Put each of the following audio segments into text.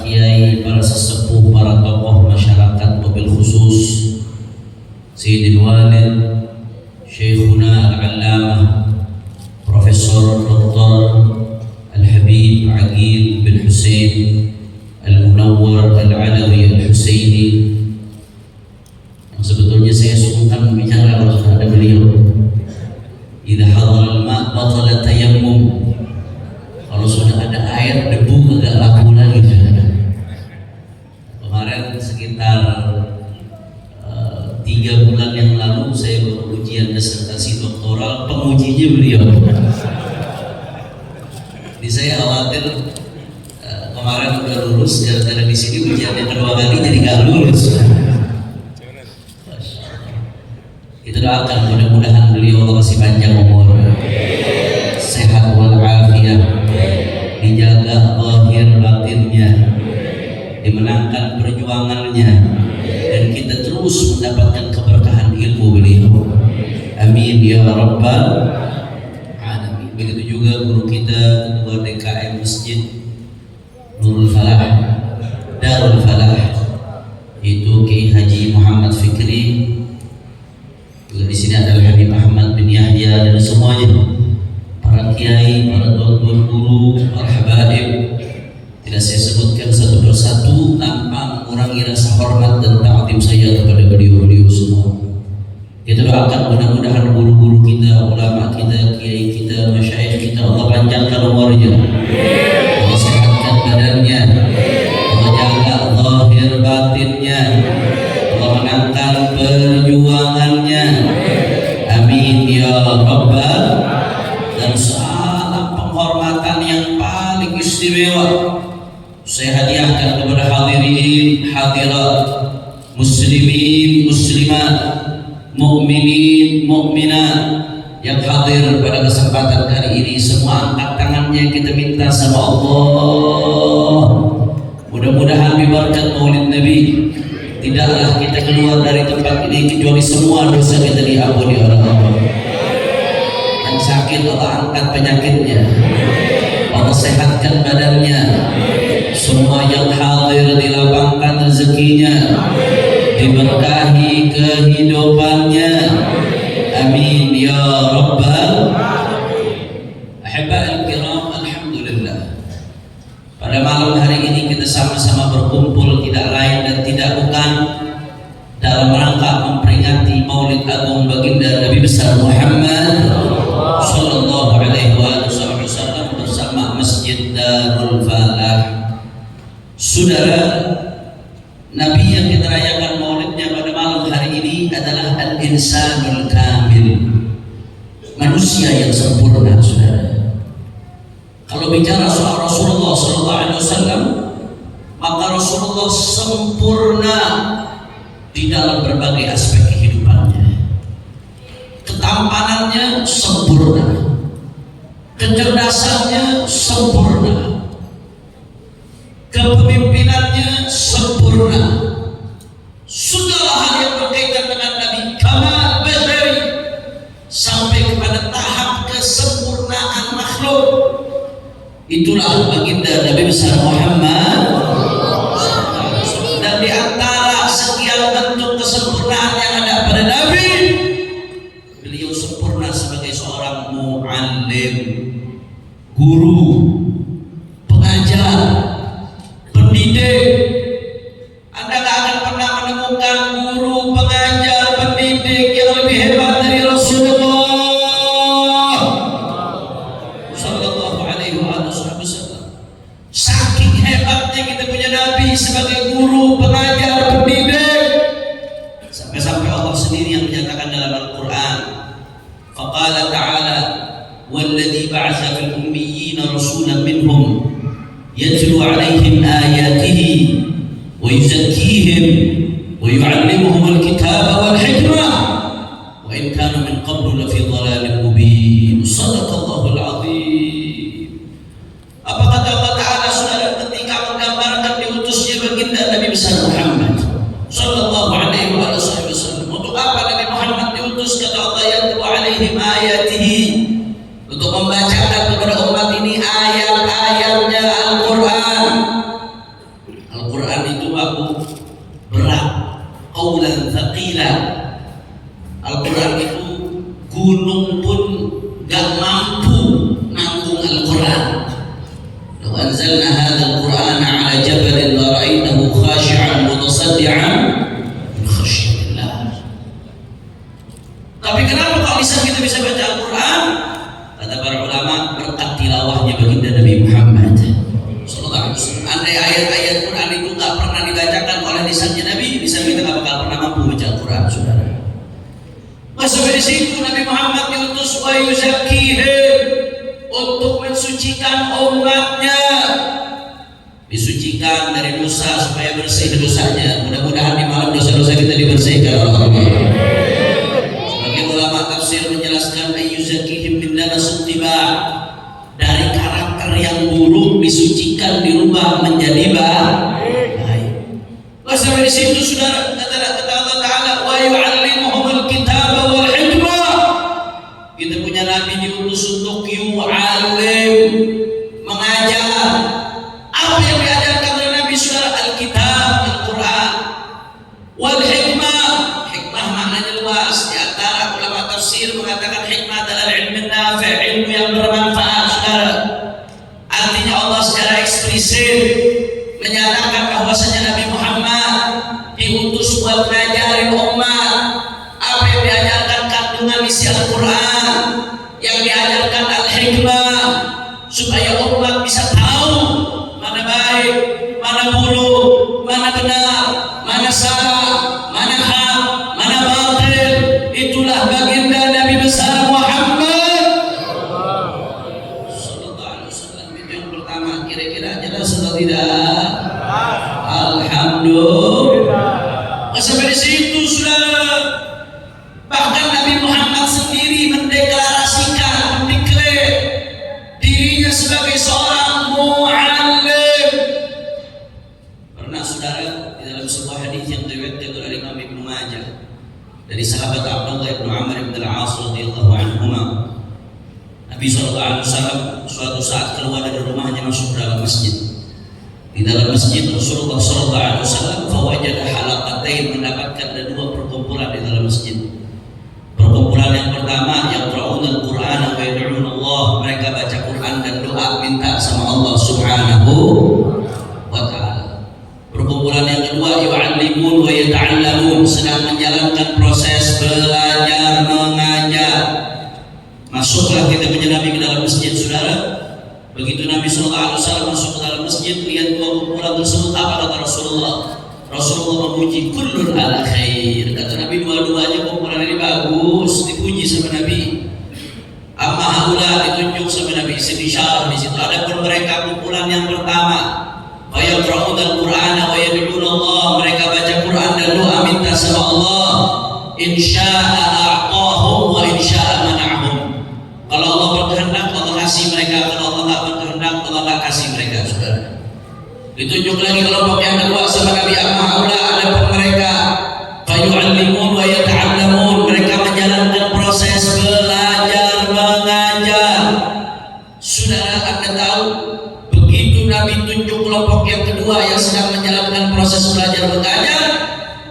kiai, para sesepuh, para tokoh masyarakat, wabil khusus Sayyidil Walid Syekhuna Al-Allamah Profesor Dr. Al-Habib Aqil bin Husain Al-Munawwar Al-Alawi Al-Husaini, yang sebetulnya saya sungkan berbicara kalau sudah ada beliau. Idza hadara al-ma' batala tayammum. Kalau sudah ada air, debu agak laku lagi. Kemarin sekitar 3 bulan yang lalu saya berujian disertasi doktoral, pengujinya beliau. Jadi saya khawatir kemarin udah lulus, gara-gara di sini ujian yang kedua kali jadi nggak lulus. Itu doakan mudah-mudahan beliau Allah masih panjang umur, sehat walafiat, dijaga zahir batinnya, dimenangkan perjuangannya, dan kita terus mendapatkan keberkahan ilmu beliau. Amin ya rabbal alamin. Begitu juga guru kita, ketua DKM Masjid Nurul Falah, Darul Falah, itu Kiai Haji Muhammad Fikri. Juga di sini ada Habib Ahmad bin Yahya dan semuanya, para kiai, para tuan-tuan guru, para habaib. Tidak saya sebutkan satu persatu tanpa mengurangi rasa hormat dan ta'zim saya kepada beliau-beliau semua. Kita doakan mudah-mudahan guru-guru kita, ulama kita, kiai kita, masyayikh kita, Allah panjangkan umurnya, Allah sehatkan badannya, Allah jaga zahir batinnya, Allah menangkan perjuangannya. Amin ya rabbal. Dan salam penghormatan yang paling istimewa saya hadiahkan kepada hadirin hadirat, muslimin muslimat, mukminin mukminat yang hadir pada kesempatan kali ini. Semua angkat tangannya, kita minta sama Allah, mudah-mudahan berkat Maulid Nabi tidaklah kita keluar dari tempat ini kecuali semua dosa kita diampuni oleh Allah. Yang sakit Allah angkat penyakitnya, Allah sehatkan badannya. Semua yang hadir dilapangkan rezekinya, diberkahi kehidupannya. Amin ya rabbal ahibba'il kiram. Alhamdulillah, pada malam hari ini kita sama-sama berkumpul tidak lain dan tidak bukan dalam rangka memperingati Maulid Agung baginda Nabi besar Muhammad sallallahu alaihi wasallam bersama Masjid Darul Falah. Saudara, Nabi yang kita rayakan Maulidnya pada malam hari ini adalah Al-Insanul Kamil, manusia yang sempurna. Saudara, kalau bicara soal Rasulullah sallallahu alaihi wasallam, maka Rasulullah sempurna di dalam berbagai aspek kehidupannya. Ketampanannya sempurna, kecerdasannya sempurna, kepemimpinannya sempurna. Segala hal yang berkaitan dengan Nabi kamal basyari sampai kepada tahap kesempurnaan makhluk, itulah baginda Nabi besar Muhammad. Dan di antara sekian bentuk kesempurnaan yang ada pada Nabi, beliau sempurna sebagai seorang muallim, guru, pengajar, pendidik. Anda tidak akan pernah menemukan guru, pengajar, pendidik yang lebih hebat dari Rasulullah sallallahu alaihi wasallam. Saking hebatnya kita punya Nabi sebagai guru, pengajar, pendidik, sampai-sampai Allah sendiri yang menyatakan dalam Al-Quran, faqala ta'ala walladzi ba'atsa fil ummiyina rasulan minhum yatlu 'alaihim ayatihi wa yuzakkihim wa yu'allimuhum al-kitaba wal hikmah wa in kanu min qablu lafi dhalalin mubin. Shadaqallahul 'azim. Apa kata Allah Ta'ala, saudara, ketika menggambarkan diutusnya baginda Nabi besar Muhammad sallallahu alaihi wasallam? Untuk apa Nabi Muhammad diutus? Kata Allah, yatlu 'alaihim ayatihi, untuk membacakan kepada umat ini ayat-ayatnya Al-Quran. thaqila. Al-Quran itu gunung pun gak mampu nanggung Al-Quran. Law anzalna hadzal Qur'ana 'ala jabalin la ra'aitahu khashi'an mutasaddian min khasyatillah. Tapi kenapa kok kita bisa baca Al-Quran? Kata para ulama, berkat tilawahnya baginda Nabi Muhammad sallallahu alaihi wasallam. Andai ayat-ayat Quran itu nggak pernah dibacakan oleh lisannya Nabi, bisa kita nggak bakal pernah mampu baca Al-Quran, saudara. Masa dari situ Nabi Muhammad diutus wa yuzakkihim, untuk mensucikan umatnya, disucikan dari dosa supaya bersih dosanya. Mudah-mudahan di malam dosa-dosa kita dibersihkan oleh Allah. Sebagai ulama tafsir menjelaskan ayyuzakihim min danas tiba, dari karakter yang buruk disucikan, dirubah menjadi baik. Masa dari situ saudara, kata Allah Taala wa yu'allimuhumul kitaba wal hikmah. Kita punya Nabi diutus untuk yu'allim, mengajar. Apa yang diajarkan oleh Nabi saudara? Alkitab, Al-Quran, wal hikmah. Hikmah maknanya luas. Di antara ulama tafsir mengatakan hikmah adalah ilmu nafi', ilmu yang bermanfaat, saudara. Artinya Allah secara eksplisit menyatakan bahwasanya Nabi Muhammad diutus buat ngajarin umat. Apa yang diajarkan kandungan isi Al-Quran, yang diajarkan Al-Hikmah, supaya umat bisa tahu mana baik, mana buruk, mana benar, mana salah, mana hak, mana batil. Itulah baginda Nabi besar Muhammad sallallahu alaihi wasallam. Itu yang pertama. Kira-kira jelas atau tidak? Alhamdulillah. Sampai di situ sudah. Bahkan Nabi Muhammad sendiri mendeklarasikan, mendeklar dirinya sebagai seorang mu'allim. Pernah saudara, di dalam sebuah hadis yang diriwayatkan oleh Imam Ibnu Majah dari sahabat Abdullah bin Amr bin Al-As radhiyallahu anhuma, Nabi sallallahu alaihi wasallam suatu saat keluar dari rumahnya masuk dalam masjid. Di dalam masjid Rasulullah sallallahu alaihi wasallam fawajada halaqatain, mendapatkan ada dua perkumpulan di dalam masjid. Perkumpulan yang pertama yang yaqra'unal Qur'an wa yad'un Allah, mereka baca Quran dan doa minta sama Allah Subhanahu wa taala. Perkumpulan yang kedua yu'allimun wa yata'allamun, sedang menjalankan proses belajar mengajar. Masuklah kita punya Nabi ke dalam masjid, saudara. Begitu Nabi sallallahu alaihi wasallam masuk ke dalam masjid, lihat dua kumpulan tersebut, apa kata Rasulullah? Rasulullah memuji, kullun ala khair. Kata Nabi, dua-duanya kumpulan ini bagus, dipuji sama Nabi. Amma haula, ditunjuk sama Nabi, istisyarah di situ. Adapun mereka kumpulan yang pertama, wa yaqra'unal Qur'ana wa yad'un Allah, mereka baca Quran dan doa minta sama Allah. Insya'a a'tahum wa insya'a mana'ahum. Kalau Allah berkehendak, Allah kasih mereka. Kalau Allah tak berkehendak, Allah tak kasih mereka, saudara. Ditunjuk lagi kelompok yang kedua sama Nabi, amma haula, adapun mereka fayu'allimun wa yata'allamun, mereka menjalankan proses belajar mengajar. Saudara, Anda tahu, begitu Nabi tunjuk kelompok yang kedua yang sedang menjalankan proses belajar mengajar,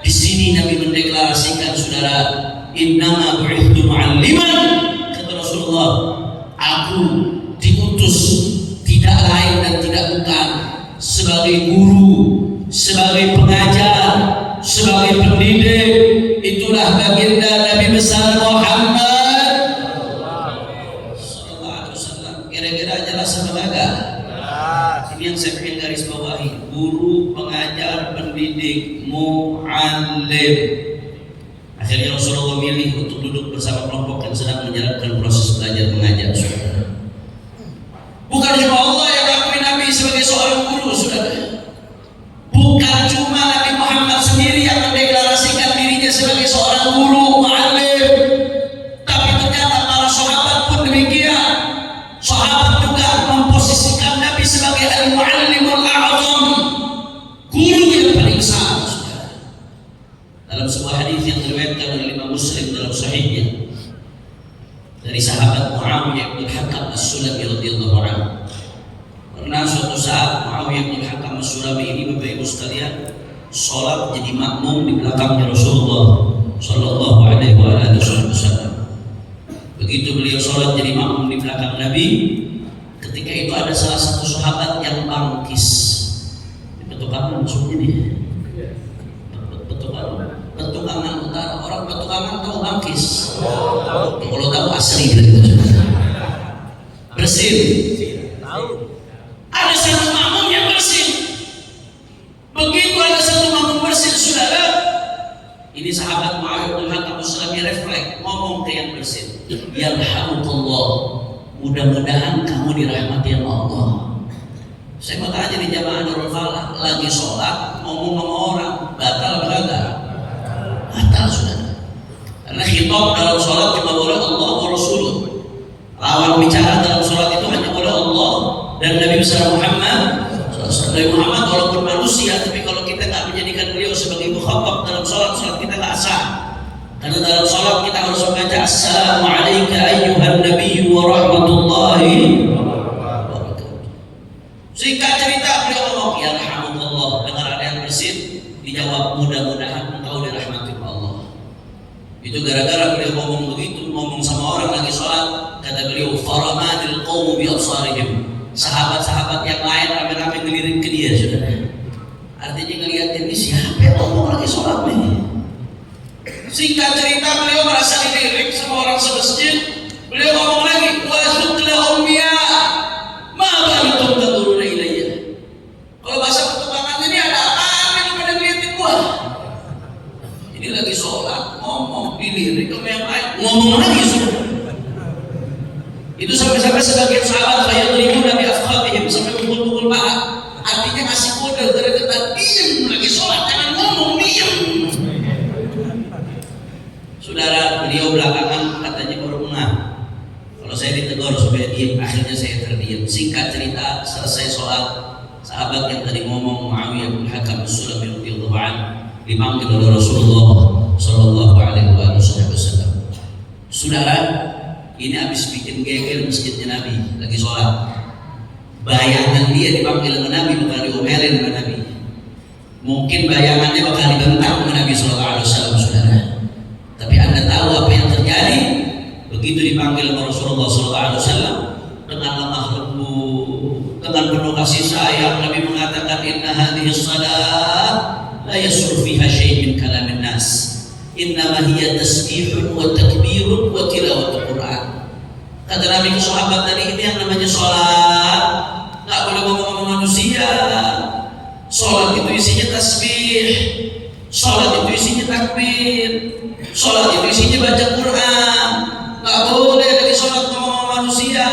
di sini Nabi mendeklarasikan, saudara, innama bu'ithtu mu'alliman. Kata Rasulullah, aku diutus tidak lain dan tidak bukan sebagai guru, sebagai pengajar, sebagai pendidik. Itulah baginda Nabi besar Muhammad sallallahu alaihi wasallam. Kira-kira jelas apa enggak? Ini yang saya ingin garis bawahi. Guru, pengajar, pendidik, mu'allim. Akhirnya Rasulullah memilih untuk duduk bersama kelompok yang sedang menjalankan proses belajar mengajar, saudara. Bukan cuma Allah yang mengakui Nabi sebagai seorang guru, saudara. Bukan cuma Nabi Muhammad sendiri yang mendeklarasikan dirinya sebagai seorang guru, mu'allim, tapi ternyata para sahabat pun demikian. Sahabat juga memposisikan Nabi sebagai al-mu'allimul a'zam, guru yang paling besar, saudara. Dalam sebuah hadis yang diriwayatkan oleh Imam Muslim dalam sahihnya dari sahabat Muawiyah bin Hakam As-Sulami radhiyallahu anhu. Pernah suatu saat Muawiyah bin Hakam As-Sulami ini, Bapak Ibu sekalian, sholat jadi makmum di belakangnya Rasulullah Sallallahu alaihi wasallam. Begitu beliau sholat jadi makmum di belakang Nabi, ketika itu ada salah satu sahabat yang bangkis. Petukangan maksudnya nih. Petukangan utara, orang petukangan tahu bangkis. Kalau tahu asli gitu. Bersin. Ada satu makmum yang bersin. Begitu ada satu makmum bersin, saudara, ini sahabat Muawiyah bin Hakam As-Sulami refleks ngomong ke yang bersin, yarhamukallah, mudah-mudahan kamu dirahmati Allah. Saya mau tanya di jamaah Nurul Falah, lagi sholat ngomong sama orang, batal apa enggak? Batal, saudara. Karena khitab dalam sholat cuma boleh Allah wa Rasuluh. Lawan bicara dalam sholat itu hanya boleh Allah dan Nabi besar Muhammad. Nabi Muhammad walaupun manusia, tapi kalau kita nggak menjadikan beliau sebagai mukhatab dalam sholat kita nggak sah. Karena dalam sholat kita harus membaca Assalamualaikum ayyuhan nabiyyu wa rahmatullahi wabarakatuh. Singkat cerita beliau ngomong, ya rahmatullah, dengar ada yang bersin, dijawab mudah-mudahan engkau dirahmati Allah. Itu gara-gara beliau ngomong begitu, ngomong sama orang lagi sholat, kata beliau, faramadil qawmu bi absarihim. Sahabat-sahabat yang lain rame-rame ngelirik ke dia, saudara. Artinya ngeliatin ini siapa yang ngomong lagi sholat nih. Singkat cerita beliau merasa dilirik sama orang semasjid. Beliau ngomong lagi, wa syukla ummiya ma bantum taduruna ilayya. Kalau bahasa pertukangan ini ada apaan yang pada ngeliatin gua? Ini lagi sholat, ngomong dilirik sama yang lain, ngomong lagi, saudara. Itu sampai-sampai sebagian sahabat saya beribu Nabi Afkhabihim sampai pukul-pukul paha. Artinya kasih kode terdekat, diam lagi sholat, jangan ngomong, diam. Saudara, beliau belakangan katanya baru ngeh. Kalau saya ditegur supaya diam, akhirnya saya terdiam. Singkat cerita, selesai sholat, sahabat yang tadi ngomong Muawiyah bin Hakam As-Sulami radhiyallahu anhu dipanggil oleh Rasulullah Sallallahu alaihi wasallam. Saudara, ini habis bikin geger masjidnya Nabi lagi sholat. Bayangan dia dipanggil sama Nabi bakal diomelin sama Nabi. Mungkin bayangannya bakal dibentang sama Nabi Sallallahu alaihi wasallam, saudara. Tapi Anda tahu apa yang terjadi? Begitu dipanggil oleh Rasulullah Sallallahu alaihi wasallam dengan lemah lembut, dengan penuh kasih sayang, Nabi mengatakan, inna hadhihi shalah la yasru fiha syai' min kalamin nas. Innama hiya tasbihun wa takbirun wa tilawatul Quran. Kata Nabi ke sahabat tadi, ini yang namanya sholat, nggak boleh ngomong sama manusia. Sholat itu isinya tasbih, sholat itu isinya takbir, sholat itu isinya baca Quran. Nggak boleh lagi sholat ngomong sama manusia.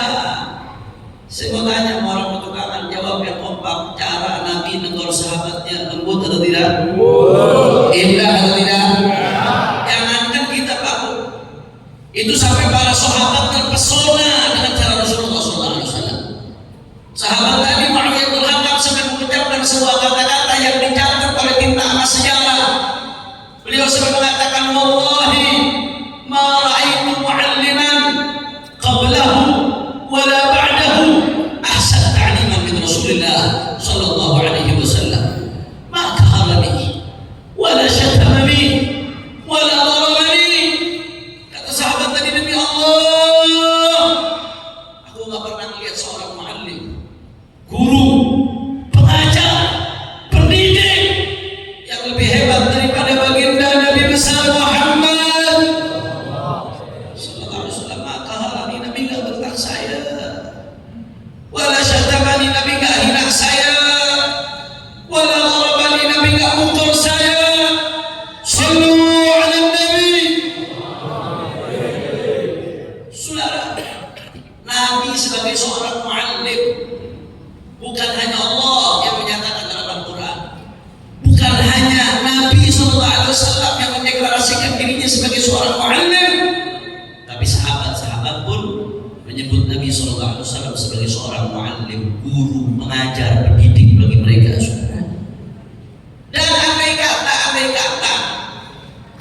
Saya mau tanya sama orang petukangan, jawab yang kompak. Cara Nabi negur sahabatnya lembut atau tidak? Indah atau tidak? Jangankan kita, Pak. Itu sampai para sahabat terpesona dengan cara Rasulullah SAW. Sahabat tadi Muawiyah bin Hakam sampai mengucapkan sebuah kata-kata yang dicatat oleh tinta emas sejarah. Beliau sampai mengatakan, wallahi ma ra'aitu mu'alliman qablahu wala ba'dahu ahsan ta'liman min Rasulillah sallallahu alaihi wasallam. Ma kaharani wala syatamani wala darabani. Kata sahabat tadi, demi Allah, aku gak pernah melihat seorang muallim, guru, pengajar, pendidik yang lebih hebat daripada baginda Nabi besar Muhammad sallallahu alaihi wasallam. Maka hari Nabi gak bentak saya, wala syatamani, Nabi gak hina saya, wala darabani, Nabi gak mukul saya. Sallu ala Nabi. Saudara, Nabi sebagai seorang muallim, bukan hanya Allah yang menyatakan dalam Al-Quran, bukan hanya Nabi SAW yang mendeklarasikan dirinya sebagai seorang muallim, tapi sahabat-sahabat pun menyebut Nabi SAW sebagai seorang muallim, guru, pengajar, pendidik bagi mereka, saudara. Dan andai kata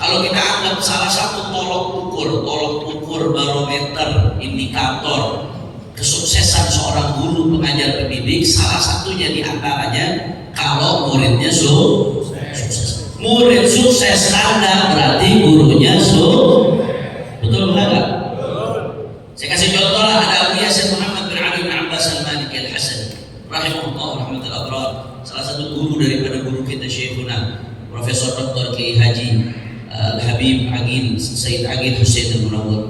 kalau kita anggap salah satu tolok ukur barometer indikator kesuksesan seorang guru, pengajar, pendidik, salah satunya diantaranya kalau muridnya sukses. Murid sukses tanda berarti gurunya betul enggak? Saya kasih contoh lah, ada Abu Yasin Muhammad bin Ali bin Abbas al-Maliki al-Hasan rahimahullah rahmatul abrar, salah satu guru daripada guru kita Syekhuna Profesor Dr. Kiai Haji Al-Habib Agil Sayyid Agil Husain al-Munawwar.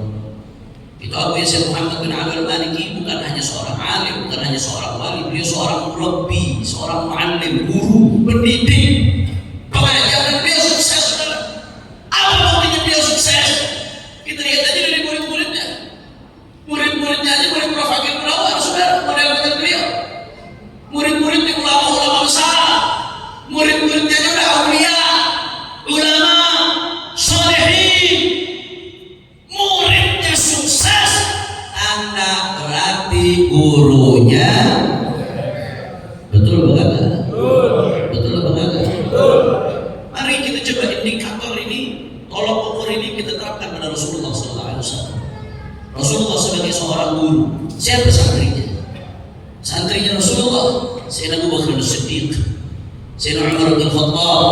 Itu Abu Yasin Muhammad bin Ali al-Maliki bukan hanya seorang alim, bukan hanya seorang wali, beliau seorang murabbi, seorang muallim, guru, pendidik. Pengajaran beliau sukses, saudara. Apa buktinya beliau sukses? Kita lihat aja dari murid-muridnya. Murid-muridnya aja murid Prof. Agil Munawwar, saudara, model-model beliau. Murid-muridnya ulama-ulama besar. Murid-muridnya juga aulia, ulama, salihin. Muridnya sukses, tanda berarti gurunya betul bukan? Betul bukan? Mari kita coba indikator ini, tolok ukur ini kita terapkan pada Rasulullah SAW. Rasulullah sebagai seorang guru, siapa santrinya? Santrinya Rasulullah, Sayyidina Abu Bakar As-Siddiq, Sayyidina Umar bin Khattab,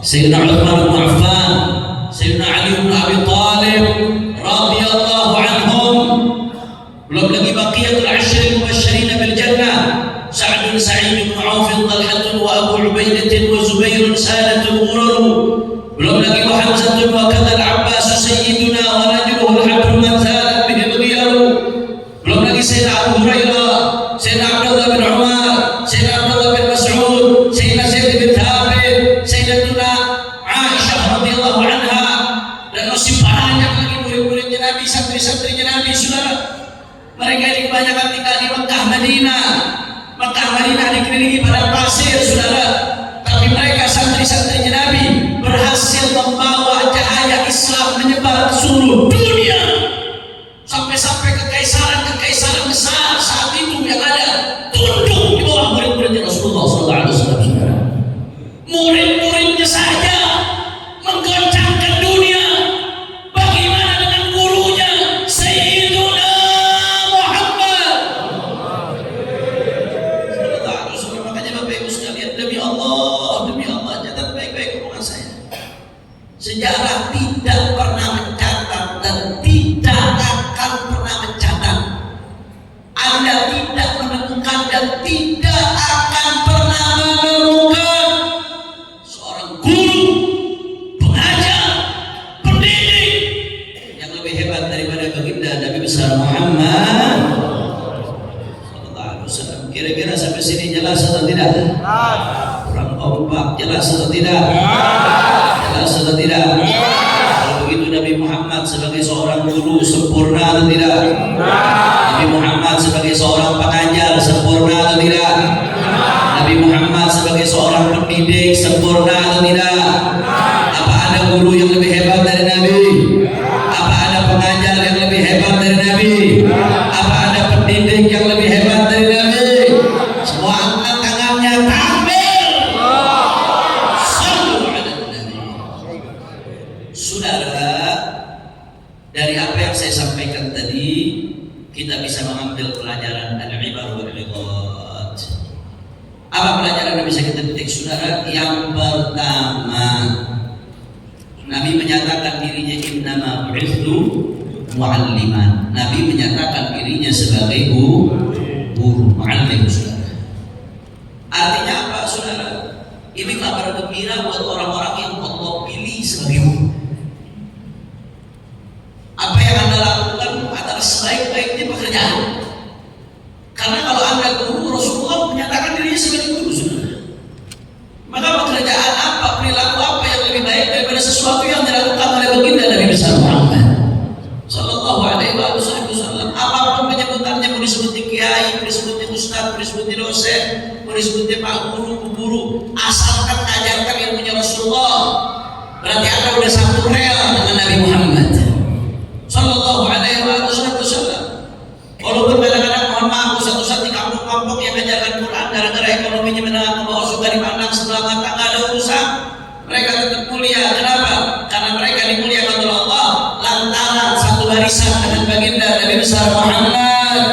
Sayyidina Uthman bin Affan, Sayyidina Ali bin Abi Thalib, radhiyallahu anhum. Belum lagi baqiyatul ashri mubasysyirin bil jannah, Sa'd bin Sa'id bin Auf, Talhah wa Abu Ubaidah wa Zubair sadatul ghurur. Belum lagi wa Hamzah wa kadal Abbas sayyiduna wa najmuhu al-habr man thalat bihi al-ghiyar. Belum lagi Sayyidina Abu Hurairah, Sayyidina Abdullah bin Umar, Sayyidina Abdullah bin Mas'ud, Sayyidina Zaid bin Thabit, Sayyidatuna Aisyah radhiyallahu anha, dan masih banyak lagi murid-muridnya Nabi, santri-santrinya Nabi, saudara. Mereka ini kebanyakan tinggal di Mekah, Madinah. Mekah, Madinah dikelilingi padang pasir, saudara. Tapi mereka santri-santrinya Nabi berhasil membawa cahaya Islam menyebar ke seluruh dunia. Sampai-sampai kekaisaran besar saat itu yang ada tunduk di bawah murid-muridnya Rasulullah SAW. Murid-muridnya saja menggoncangkan dunia. Bagaimana dengan gurunya Sayyiduna Muhammad? Makanya Bapak Ibu sekalian, demi Allah, catat baik-baik omongan saya. Sejarah tidak pernah mencatat dan tidak akan pernah mencatat. Anda tidak menemukan dan tidak akan pernah menemukan seorang guru, pengajar, pendidik yang lebih hebat daripada baginda Nabi besar Muhammad sallallahu alaihi wasallam. Kira-kira sampai sini jelas atau tidak? Kurang kompak, jelas atau tidak? Jelas atau tidak? Kalau begitu Nabi Muhammad sebagai seorang guru sempurna atau tidak? Nabi Muhammad sebagai seorang pengajar sempurna atau tidak? Nabi Muhammad sebagai seorang pendidik sempurna atau tidak? Apa ada guru yang lebih hebat dari Nabi? Apa ada pengajar yang lebih hebat dari Nabi? Apa ada pendidik yang lebih hebat dari Nabi? Semua angkat tangannya, takbir. Sallu ala Nabi. Saudara, dari apa yang saya sampaikan tadi, kita bisa mengambil pelajaran al-ibar wal ibad. Apa pelajaran yang bisa kita petik, saudara? Yang pertama, Nabi menyatakan dirinya innama bu'ithu mu'alliman. Nabi menyatakan dirinya sebagai guru, mu'allim, saudara. Artinya apa, saudara? Ini kabar gembira buat orang-orang yang Allah pilih sebagai guru. Apa yang Anda lakukan adalah sebaik-baiknya pekerjaan. Karena kalau Anda guru, Rasulullah menyatakan dirinya sebagai guru, saudara. Maka pekerjaan apa, perilaku apa yang lebih baik daripada sesuatu yang dilakukan oleh baginda Nabi besar Muhammad sallallahu alaihi wasallam. Apapun penyebutannya, mau disebut kiai, mau disebut ustaz, mau disebut dosen, mau disebut pak guru, bu guru, asalkan ajarkan ilmunya Rasulullah, berarti Anda sudah satu rel dengan Nabi Muhammad sallallahu alaihi wasallam. Walaupun kadang-kadang mohon maaf, satu-satu di kampung-kampung yang mengajarkan Quran gara-gara ekonominya menengah ke bawah suka dipandang sebelah mata, nggak ada urusan, mereka tetap mulia. Kenapa? Karena mereka dimuliakan oleh Allah lantaran satu barisan dengan baginda Nabi besar Muhammad.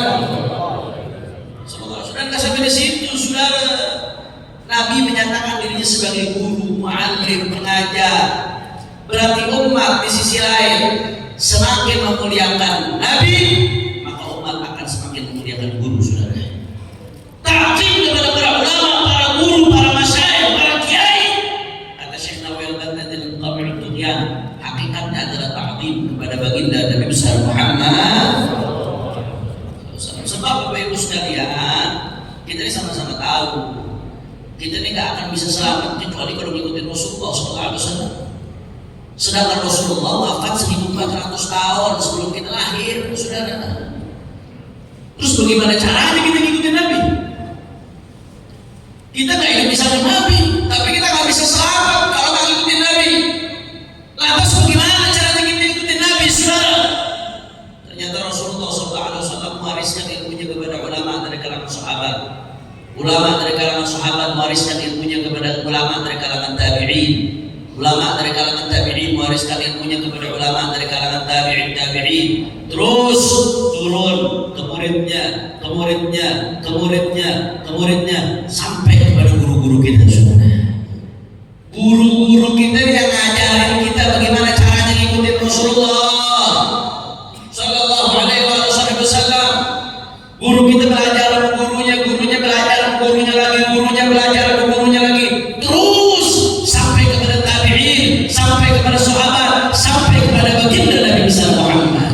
Dan nggak sampai di situ, saudara. Nabi menyatakan dirinya sebagai guru, muallim, pengajar. Berarti umat di sisi lain semakin memuliakan Nabi, maka umat akan semakin memuliakan guru, saudara. Ta'zim kepada para ulama, para guru, para masyayikh, para kiai. Kata Syekh Nawel Baghdadi al-Qabil Tughyan, hakikatnya adalah ta'zim kepada baginda Nabi besar Muhammad. Sebab Bapak Ibu sekalian, kita ini sama-sama tahu, kita ini gak akan bisa selamat kecuali kalau ngikutin Rasulullah SAW. Sedangkan Rasulullah wafat 1400 tahun sebelum kita lahir, saudara. Terus bagaimana caranya kita ngikutin Nabi? Kita gak hidup bisa dengan Nabi, tapi kita gak bisa selamat kalau gak ngikutin Nabi. Lantas bagaimana caranya kita ngikutin Nabi, saudara? Ternyata Rasulullah SAW mewariskan ilmunya kepada ulama dari kalangan sahabat. Ulama dari kalangan sahabat mewariskan ilmunya kepada ulama dari kalangan tabi'in. Ulama dari kalangan tabi'in mewariskan ilmunya kepada ulama dari kalangan tabi'in. Terus turun ke muridnya sampai kepada guru-guru kita, saudara. Guru-guru kita yang ngajarin kita bagaimana caranya ngikutin Rasulullah Sallallahu Alaihi Wasallam. Guru kita belajar sama gurunya, gurunya belajar sama gurunya lagi, gurunya belajar sama gurunya lagi. Terus sampai kepada tabi'in, sampai kepada sahabat, sampai kepada baginda Nabi besar Muhammad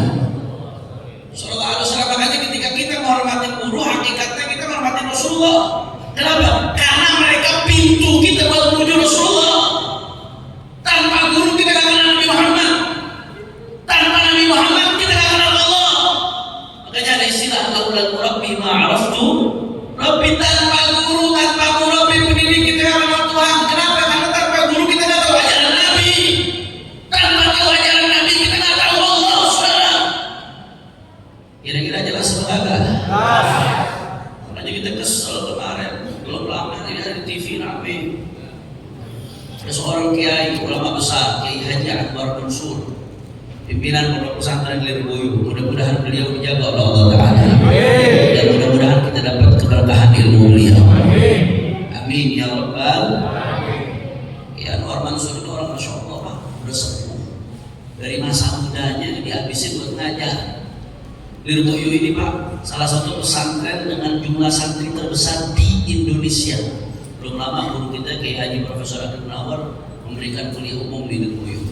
Sallallahu Alaihi Wasallam. Makanya ketika kita menghormati guru, hakikatnya kita menghormati Rasulullah. Kenapa? Karena mereka pintu kita buat menuju Rasulullah. Tanpa guru kita gak kenal Nabi Muhammad. Tanpa Nabi Muhammad kita gak kenal Allah. Makanya ada istilah laulal murabbi ma'araftu Rabbi. Tanpa guru Rabbi pendidik kita gak kenal Tuhan. Kenapa? Karena tanpa guru kita gak tahu ajaran Nabi. Tanpa tahu ajaran Nabi kita gak tahu Allah, saudara. Kira-kira jelas apa kagak? Makanya kita kesel kemarin, belum lama ini ada di TV rame. Ada seorang kiai ulama besar, Kiai Haji Akbar Mansur, pimpinan pondok pesantren Lirboyo. Mudah-mudahan beliau dijaga oleh Allah Ta'ala, dan mudah-mudahan kita dapat keberkahan ilmu beliau. Amin ya Rabbal. Kiai Akbar Mansur itu orang Masya Allah, Pak, udah sepuh. Dari masa mudanya dihabisin buat ngajar. Lirboyo ini, Pak, salah satu pesantren dengan jumlah santri terbesar di Indonesia. Belum lama guru kita Kiai Haji Profesor Abdul Nawar memberikan kuliah umum di Lirboyo.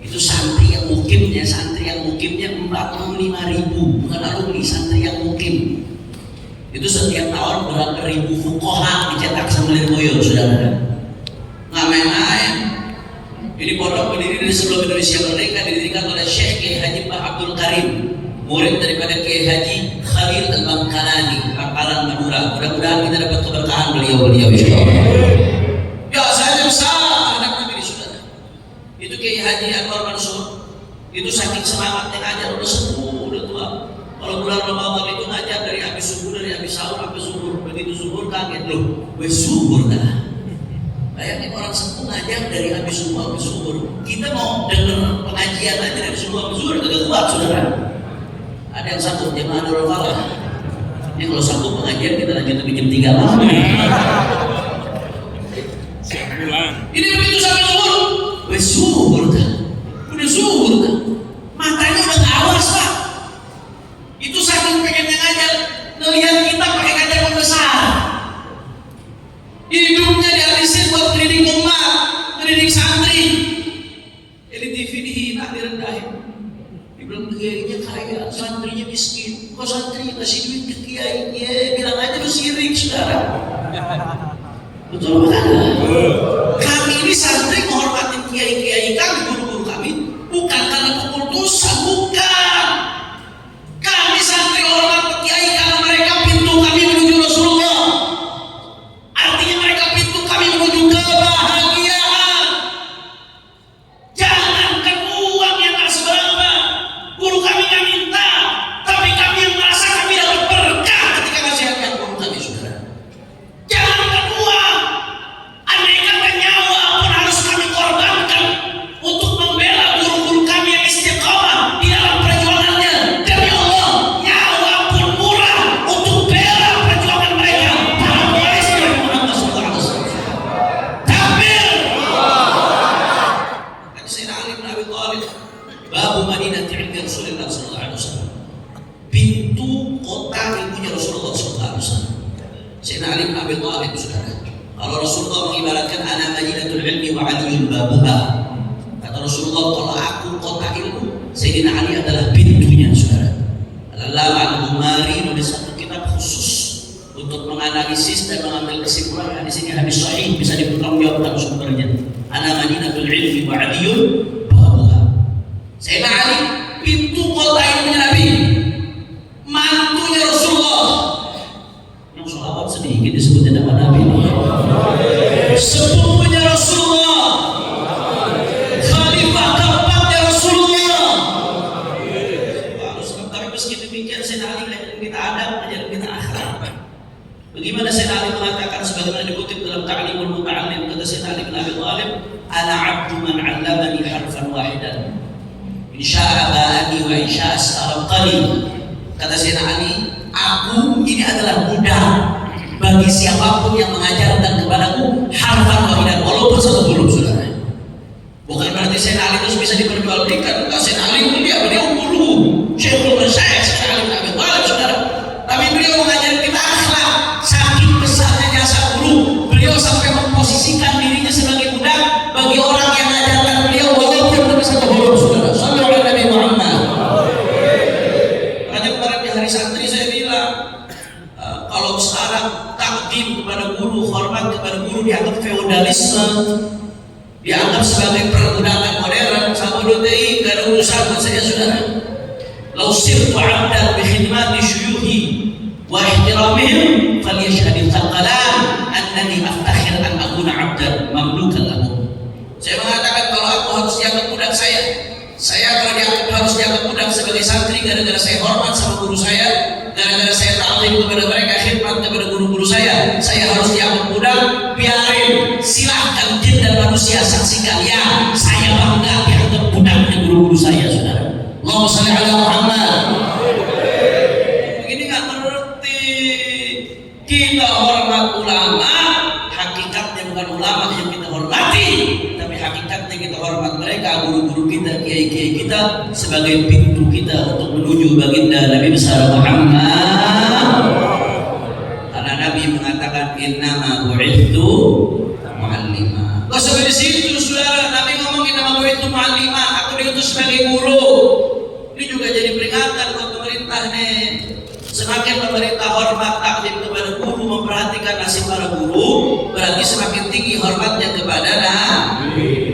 Itu santri yang mukimnya 45.000, bukan alumni, santri yang mukim. Itu setiap tahun berapa ribu fuqaha dicetak sama Lirboyo, saudara. Nggak main-main. Ini pondok berdiri dari sebelum Indonesia merdeka, didirikan oleh Syekh Kiai Haji Pak Abdul Karim, murid daripada Kiai Haji Khalil Al-Bangkalani, Pampalan Madura. Mudah-mudahan kita dapat keberkahan beliau insyaallah. Ya, saya besar anak Nabi, saudara. Itu Kiai Haji Akbar Mansur, itu saking semangatnya ngajar, udah sepuh, udah tua. Kalau bulan Ramadan itu ngajar dari habis subuh, dari habis sahur sampai zuhur. Begitu zuhur kaget, loh, wes zuhur dah. Bayangin orang sepuh ngajar dari habis subuh sampai zuhur. Kita mau denger pengajian aja dari subuh sampai zuhur, kagak kuat, saudara. Ada yang satu jemaah Nurul Falah. Ini kalau satu pengajian kita lanjut sampai jam 3 malam. Ini begitu sampai zuhur, wes zuhur dah, udah zuhur dah. Matanya udah nggak awas, Pak. Itu saking pengennya ngajar, ngelihat kita pakai ngajar besar. Hidupnya dihabisin buat pendidik umat, pendidik santri. Jadi TV dihina, direndahin. Dibilang kiainya kaya, santrinya miskin. Kok santri kasih duit ke kiai? Ya, bilang aja lu sirik, saudara. Betul apa? Kami ini santri menghormati kiai-kiai kami, guru-guru kami, bukan karena keputusan, bukan. Kami santri hormat kiai karena mereka pintu kami menuju Rasulullah. Artinya mereka pintu kami menuju kebahagiaan. Jangankan uang yang tak seberapa, guru kami nggak minta, tapi kami yang merasa kami dapat berkah ketika nasihatkan guru kami, saudara. Jangankan uang, andai kata nyawa pun harus kami korbankan Thalib, babu Madinah ilmi Rasulullah sallallahu alaihi wasallam. Pintu kota ilmunya Rasulullah sallallahu alaihi wasallam. Sayyidina Ali bin Abi Thalib, saudara. Kalau Rasulullah mengibaratkan ana Madinatul ilmi wa Aliyun babuha. Kata Rasulullah, kalau aku kota ilmu, Sayyidina Ali adalah pintunya, saudara. Al-Allama Al-Ghumari nulis satu kitab khusus untuk menganalisis dan mengambil kesimpulan hadis ini hadis sahih, bisa dipertanggungjawabkan sumbernya. Ana Madinatul ilmi wa Aliyun babuha. Sayyidina Ali pintu kota ilmunya Nabi, mantunya Rasulullah. Yang sahabat sedikit disebutnya nama Nabi. Sepupunya Rasulullah, khalifah keempatnya Rasulullah. Tapi meski demikian Sayyidina Ali ajarin kita adab, ajarin kita akhlak. Bagaimana Sayyidina Ali mengatakan sebagaimana dikutip dalam Ta'limul Muta'allim, kata Sayyidina Ali bin Abi Thalib, ana 'abdu man 'allamani harfan wahidan. Insya'a ba'ani wa insya'a sarqani. Kata Sayyidina Ali, aku ini adalah budak bagi siapapun yang mengajarkan kepadaku harfan wahidan, walaupun satu huruf, saudara. Bukan berarti Sayyidina Ali itu bisa diperjualbelikan. Sayyidina Ali itu beliau guru, Syekhul Masyayikh Sayyidina Ali bin Abi Thalib, saudara. Tapi beliau mengajar kita akhlak. Saking besarnya jasa guru, beliau sampai memposisikan dirinya sebagai budak bagi orang yang mengajarkan beliau walaupun lebih satu huruf, saudara. Sallallahu alaihi Nabi Muhammad. Makanya kemarin di hari santri saya bilang, kalau sekarang takdim kepada guru, hormat kepada guru dianggap feodalisme, dianggap sebagai perbudakan modern. Sahabat DI gak ada urusan buat saya, saudara. Lau sirtu 'abdan bi khidmati syuyuhi wa ihtiramihim falyashhadil thaqalan annani aftakhir an akuna 'abdan mamlukan lahum. Saya mengatakan kalau aku harus dianggap budak saya kalau dianggap harus dianggap budak sebagai santri gara-gara saya hormat sama guru saya, gara-gara saya ta'zim kepada mereka, khidmat kepada guru-guru saya harus dianggap budak. Biarin, silahkan jin dan manusia saksikan, ya saya bangga dianggap budaknya guru-guru saya, saudara. Allahumma shalli ala Muhammad. Begini nggak ngerti. Kita hormat ulama, hakikatnya bukan ulama yang kita hormati, tapi hakikatnya kita hormat mereka, guru-guru kita, kiai-kiai kita, sebagai pintu kita untuk menuju baginda Nabi besar Muhammad. Karena Nabi mengatakan innama bu'ithu mu'allima. Gak sampai di situ, saudara. Nabi ngomong innama bu'ithu mu'allima, aku diutus sebagai guru. Ini juga jadi peringatan buat pemerintah nih. Semakin pemerintah hormat takdim kepada guru, memperhatikan nasib para guru, berarti semakin tinggi hormatnya kepada Nabi.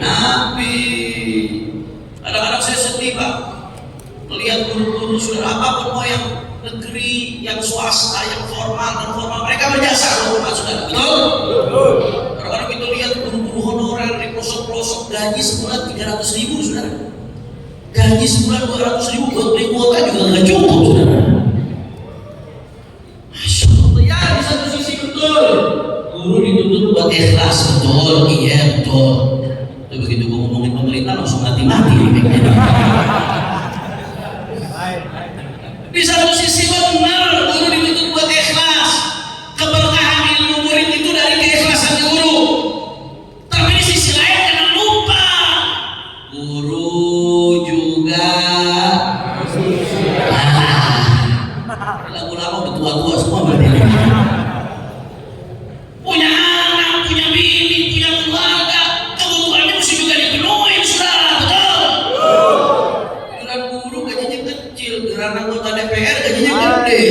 Kadang-kadang saya sedih, Pak, melihat guru-guru, saudara, apapun mau yang negeri, yang swasta, yang formal dan formal, mereka berjasa loh, Pak, saudara. Betul? Kadang-kadang kita lihat guru-guru honorer di pelosok-pelosok gaji sebulan 300.000, saudara. Gaji sebulan 200.000 buat beli kuota juga nggak cukup, saudara. Masya Allah, ya di satu sisi betul, guru dituntut buat ikhlas, betul, iya betul. Tapi begitu gue ngomongin pemerintah langsung mati-mati. Di satu sisi benar, guru dituntut buat ikhlas. Keberkahan ilmu murid itu dari keikhlasan guru. Tapi di sisi lain jangan lupa, guru juga lama-lama betua-tua semua berarti. Punya anak, punya bini, punya keluarga, kebutuhannya mesti juga dipenuhi, saudara, betul? Giliran guru gajinya kecil, giliran anggota DPR gajinya gede.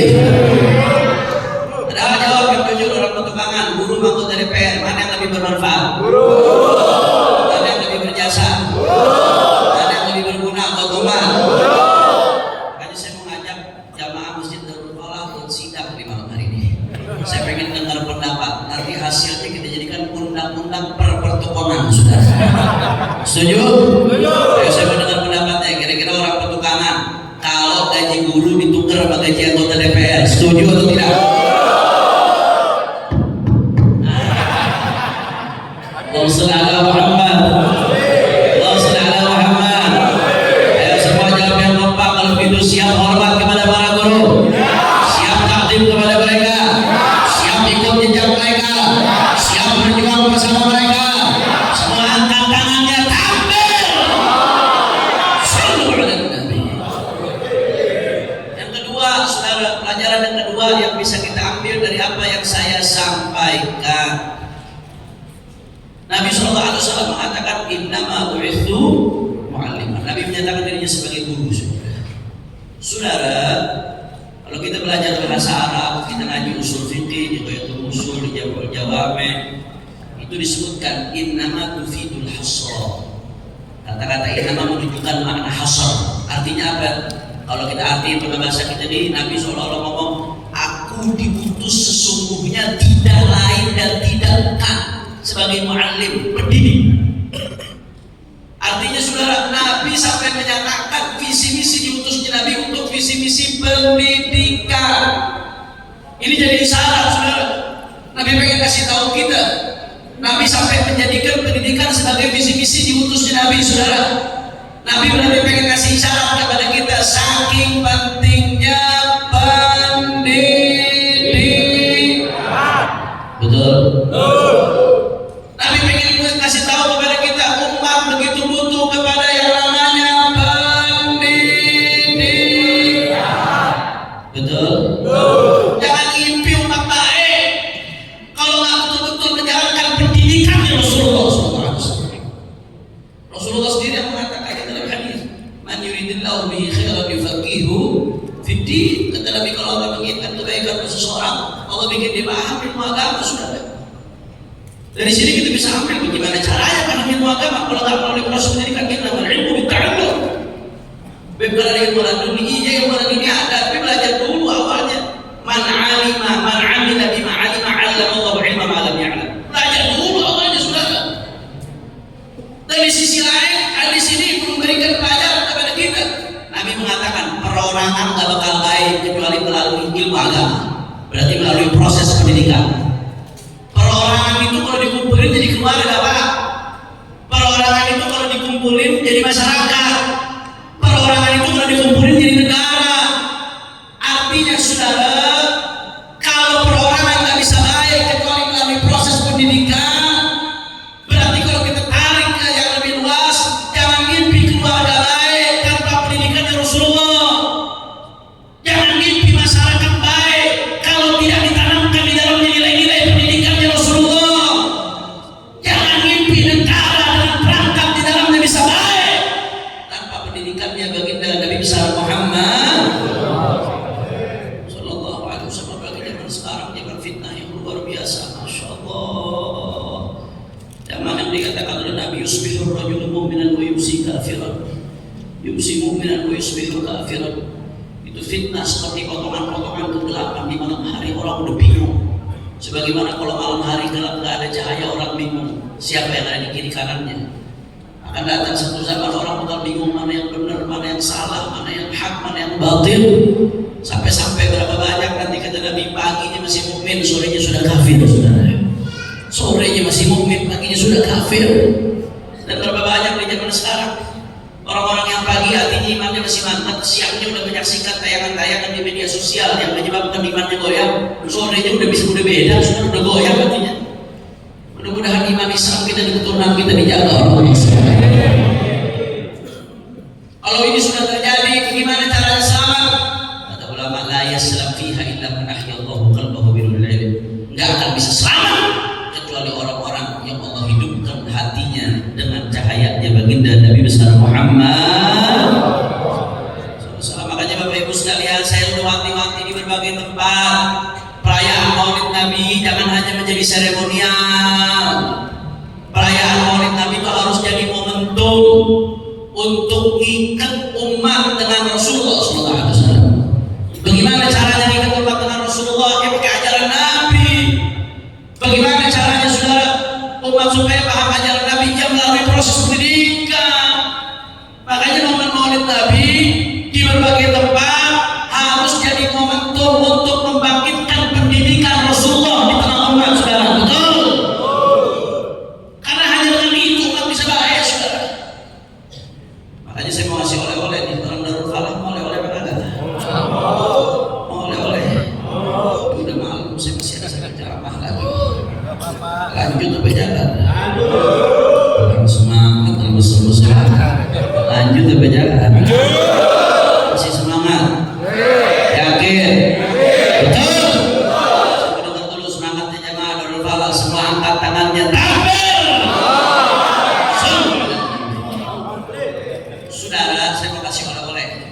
Ada jawab yang tunjuk orang pertukangan, guru anggota DPR, mana yang lebih bermanfaat? Guru. Mana yang lebih berjasa? Guru. Mana yang lebih berguna buat umat? Makanya saya mengajak jamaah Masjid Darul Falah buat sidang di malam hari ini. Saya pengen dengar pendapat, nanti hasilnya kita jadikan undang-undang pertukangan, saudara. Setuju? Setuju. Ayo saya mau dengar pendapatnya, kira-kira orang pertukangan kalau gaji guru ditukar sama gaji anggota DPR, setuju atau tidak? Allahumma shalli ala Muhammad. Allahumma shalli ala Muhammad. Ayo semua jawab yang kompak kalau begitu. Siap hormat kepada para guru, siap takdim kepada mereka, siap ikut jejak mereka, siap berjuang bersama mereka. Semua angkat tangannya, takbir. Nabi menyatakan dirinya sebagai guru. Saudara, kalau kita belajar bahasa Arab, kita ngaji usul fikih, Niqayatul Usul, Jawame, itu disebutkan innama tufidul hasr. Kata-kata innama menunjukkan makna hasr. Artinya apa? Kalau kita arti pada bahasa kita ini, Nabi SAW ngomong, aku diutus sesungguhnya tidak lain dan tidak bukan sebagai muallim, pendidik. Artinya saudara, Nabi sampai menyatakan visi misi diutusnya Nabi untuk visi misi pendidikan. Ini jadi isyarat saudara. Nabi pengen kasih tahu kita, Nabi sampai menjadikan pendidikan sebagai visi misi diutusnya Nabi saudara. Nabi berarti pengen kasih isyarat kepada kita saking pentingnya pendidikan. Betul? Nabi pengen kasih tahu kepada kita, umat begitu butuh kepada yang namanya pendidikan. Betul? Jangan ngimpi umat baik kalau nggak betul-betul menjalankan pendidikannya Rasulullah SAW. Rasulullah sendiri yang mengatakan dalam hadis, man yuridillahu bihi khairan yufaqihu fid din. Kata Nabi, kalau Allah menginginkan kebaikan untuk seseorang, Allah bikin dia paham ilmu agama. Saudara, dari sini kita bisa ambil bagaimana caranya paham ilmu agama. Kalau nggak melalui proses pendidikan kita, ilmu bitta'allum. Bukan ada ilmu dunia, ilmu dunia ada, tapi belajar dulu awalnya. Man amila bima alima 'allama Allahu 'ilma ma lam ya'lam. Belajar dulu awalnya saudara. Dari sisi lain, di sini memberikan pelajaran kepada kita. Nabi mengatakan perorangan nggak bakal baik kecuali melalui ilmu agama. Berarti melalui proses pendidikan. Perorangan itu kalau dikumpulin jadi keluarga, Pak. Perorangan itu kalau dikumpulin jadi masyarakat. Perorangan itu kalau dikumpulin jadi negara. Artinya saudara, kalau perorangan nggak bisa baik kecuali melalui proses pendidikan, berarti kalau kita tarik ke yang lebih luas, jangan mimpi keluarga baik tanpa pendidikannya Rasulullah. Jangan mimpi masyarakat baik kalau tidak ditanamkan di dalamnya nilai-nilai pendidikannya Rasulullah. Jangan mimpi negara dengan perangkat di dalamnya bisa baik tanpa pendidikannya baginda Nabi besar Muhammad Sallallahu Alaihi Wasallam. Bagi zaman sekarang, zaman fitnah yang luar biasa, Masya Allah. Zaman yang dikatakan oleh Nabi, yusbihur rajulu mu'minan wa yumsi kafiran, yumsi mu'minan wa yusbihu kafiran. Itu fitnah seperti potongan-potongan kegelapan di malam hari. Orang udah bingung. Sebagaimana kalau malam hari gelap nggak ada cahaya, orang bingung siapa yang ada di kiri kanannya. Akan datang satu zaman orang bakal bingung mana yang benar, mana yang salah, mana yang hak, mana yang batil. Sampai-sampai berapa banyak nanti kata Nabi, paginya masih mukmin, sorenya sudah kafir, saudara. Sorenya masih mukmin, paginya sudah kafir. Dan berapa banyak di zaman sekarang orang-orang yang pagi hatinya imannya masih mantap, siangnya udah menyaksikan tayangan-tayangan di media sosial yang menyebabkan imannya goyang, sorenya udah beda, sudah goyang hatinya. Mudah-mudahan iman Islam kita di keturunan kita dijaga Allah. Kalau ini sudah terjadi, bagaimana cara selamat? Kata ulama, la yaslam fiha illa man ahyallahu qalbahu binuril ilm. Enggak akan bisa selamat kecuali orang-orang yang Allah hidupkan hatinya dengan cahayanya baginda Nabi besar Muhammad. Makanya Bapak Ibu sekalian, saya sudah wanti-wanti di berbagai tempat, perayaan Maulid Nabi jangan hanya menjadi seremonial. Perayaan Maulid Nabi itu harus jadi momentum untuk ikat umat dengan Rasulullah SAW. Bagaimana caranya ikat umat dengan Rasulullah? Ya pakai ajaran Nabi. Bagaimana caranya saudara umat supaya paham ajaran Nabi? Ya melalui proses pendidikan. Makanya momen Maulid Nabi di berbagai tempat harus jadi momentum untuk membangkitkan pendidikan Rasulullah di tengah umat, saudara. Betul? Karena hanya dengan itu umat bisa bahagia, saudara. Makanya saya mau ngasih oleh-oleh nih, orang Darul Falah mau oleh-oleh apa enggak? Mau oleh-oleh. Udah malam, saya masih ada ceramah lagi. Lanjut sampai jalan. Orang semangat, orang mesra-mesra. Lanjut sampai jalan. Masih semangat? Yakin? Betul? Coba dengar dulu semangatnya jemaah Darul Falah. Semua angkat tangannya, takbir! saudara, saya mau kasih oleh-oleh.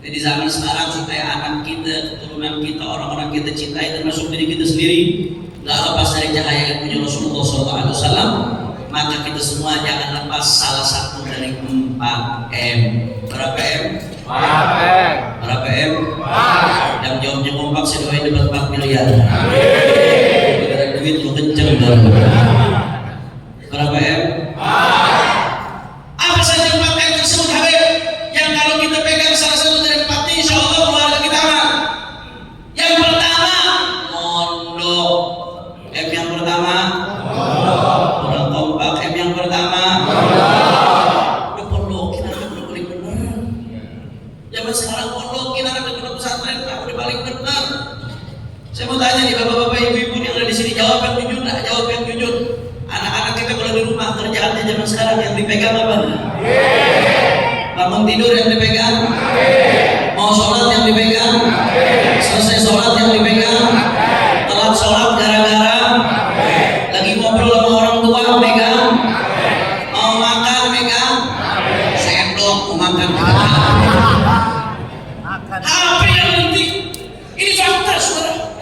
Di zaman sekarang supaya anak kita, keturunan kita, orang-orang kita cintai termasuk diri kita sendiri nggak lepas dari cahaya yang punya Rasulullah SAW, maka kita semua jangan lepas salah satu dari 4M. Berapa M? 4M. Berapa M? 4. Yang jawabnya kompak, saya doain dapat 4 miliar. Gara-gara duit lu kenceng dong. Berapa M? 4. Apa saja 4M tersebut, Habib? Yang kalau kita pegang salah satu dari 4 ini, insya Allah keluarga kita aman. Yang pertama, mondok. M yang pertama, mondok. Kompak. M yang pertama, mondok. Pondokin anak udah paling benar. Zaman sekarang pondokin anak udah pesantren, udah paling benar. Saya mau tanya nih bapak-bapak, ibu-ibu yang ada di sini, jawab yang jujur, nggak jawab yang jujur. Anak-anak kita kalau di rumah kerjaannya zaman sekarang yang dipegang apa? Bangun tidur yang dipegang, mau sholat yang dipegang, selesai sholat yang dipegang, telat sholat gara-gara lagi ngobrol sama orang tua megang, mau makan megang, sendok mau makan HP yang penting. Ini fakta, saudara.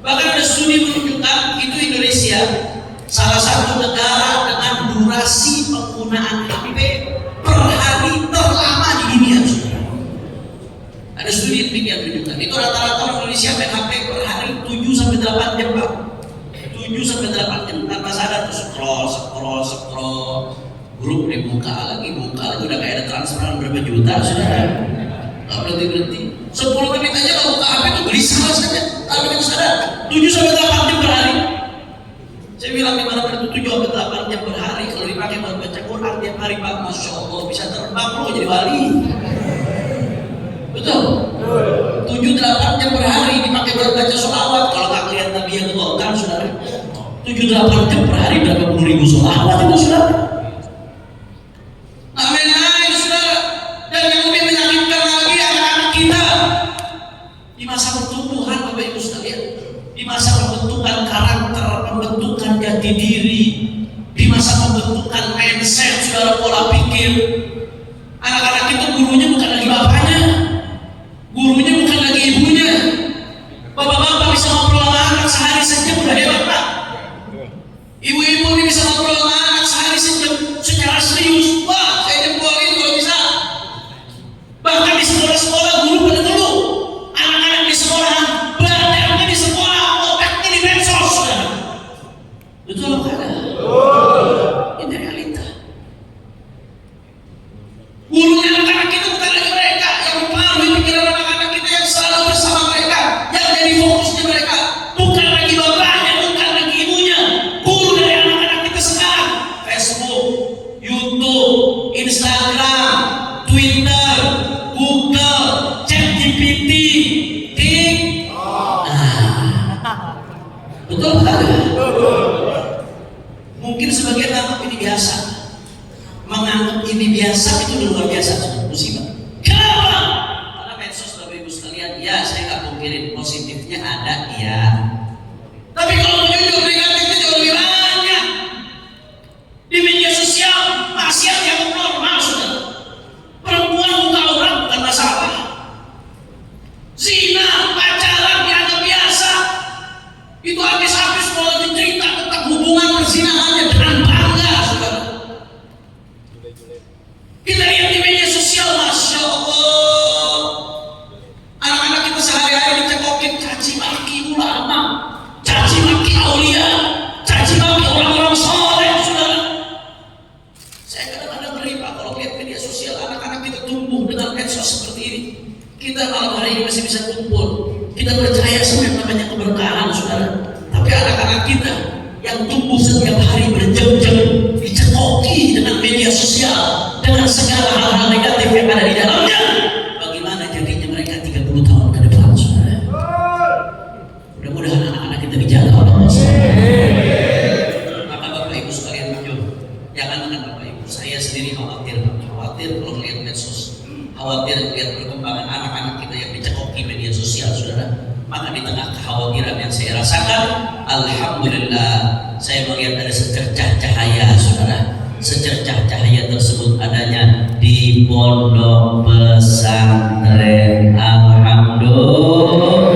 Bahkan ada studi menunjukkan itu Indonesia salah satu negara dengan durasi penggunaan HP per hari terlama di dunia, saudara. Ada studi yang menunjukkan itu rata-rata Indonesia main HP per hari 7-8 jam, Pak. 7-8 jam tanpa sadar, terus scroll, grup dibuka lagi udah kayak ada transferan berapa juta, saudara. Nggak berhenti 10 menit aja kalau buka HP itu gelisah saja, tapi kita sadar 7-8 jam per hari. Saya bilang gimana itu 7-8 jam per hari kalau dipakai buat baca Quran tiap hari, Pak, Masya Allah bisa terbang loh jadi wali. Betul? 7-8 jam per hari dipakai buat baca sholawat. Kalau nggak lihat Nabi yang ketuakan, saudara, 7-8 jam per hari berapa puluh ribu sholawat itu, saudara. Nggak main-main, saudara. Dan yang lebih menyakitkan lagi anak-anak kita di masa pertumbuhan, Bapak Ibu sekalian, di masa pembentukan karakter, pembentukan jati diri, di masa pembentukan mindset, saudara, pola pikir. Anak-anak itu gurunya bukan lagi bapaknya, gurunya bukan lagi ibunya. Bapak-bapak bisa ngobrol sama anak sehari sejam udah hebat, Pak. Ibu-ibu ini bisa ngobrol sama anak sehari sejam secara serius. Wah, saya jempolin kalau bisa. Bahkan di sekolah-sekolah guru pada dulu anak-anak di sekolah belajarnya di sekolah, otaknya di medsos, saudara. Betul apa ada? Ini realita. Gurunya anak-anak kita bukan lagi mereka yang mempengaruhi pikiran anak-anak kita yang selalu bersama mereka, yang jadi fokusnya mereka bukan lagi bapaknya, bukan lagi ibunya. Guru dari anak-anak kita sekarang Facebook, YouTube, Instagram, Twitter, Google, ChatGPT, TikTok. Betul kan? Mungkin sebagian anggap ini biasa. Menganggap ini biasa itu luar biasa, musibah. Kenapa? Karena medsos, Bapak Ibu sekalian, ya saya nggak pungkirin positifnya ada, ya. Tapi kalau jujur negatifnya jauh lebih banyak. Di media sosial maksiat yang normal, saudara. Perempuan buka aurat bukan masalah. Zina, pacaran dianggap biasa. Itu habis-habis kalau dicerita tentang hubungan perzinahannya dengan bangga, saudara. Kita lihat di media sosial, Masya Allah, anak-anak kita sehari-hari dicekokin caci maki ulama, caci maki aulia, caci maki orang-orang soleh, saudara. Saya kadang-kadang ngeri, Pak, kalau lihat media sosial anak-anak kita tumbuh dengan medsos seperti ini. Kita malam hari ini masih bisa kumpul, kita percaya sama yang namanya keberkahan, saudara. Tapi anak-anak kita yang tumbuh setiap hari berjam-jam dicekoki dengan media sosial, dengan segala hal-hal negatif yang ada di dalamnya, bagaimana jadinya mereka 30 tahun ke depan, saudara? Mudah-mudahan anak-anak kita dijaga oleh Allah. Maka Bapak Ibu sekalian, jangan dengan Bapak Ibu, saya sendiri khawatir kalau melihat medsos, khawatir melihat perkembangan anak-anak kita yang dicekoki media sosial, saudara. Maka di tengah kekhawatiran yang saya rasakan, alhamdulillah saya melihat ada secercah cahaya, saudara. Secercah cahaya tersebut adanya di pondok pesantren. Alhamdulillah.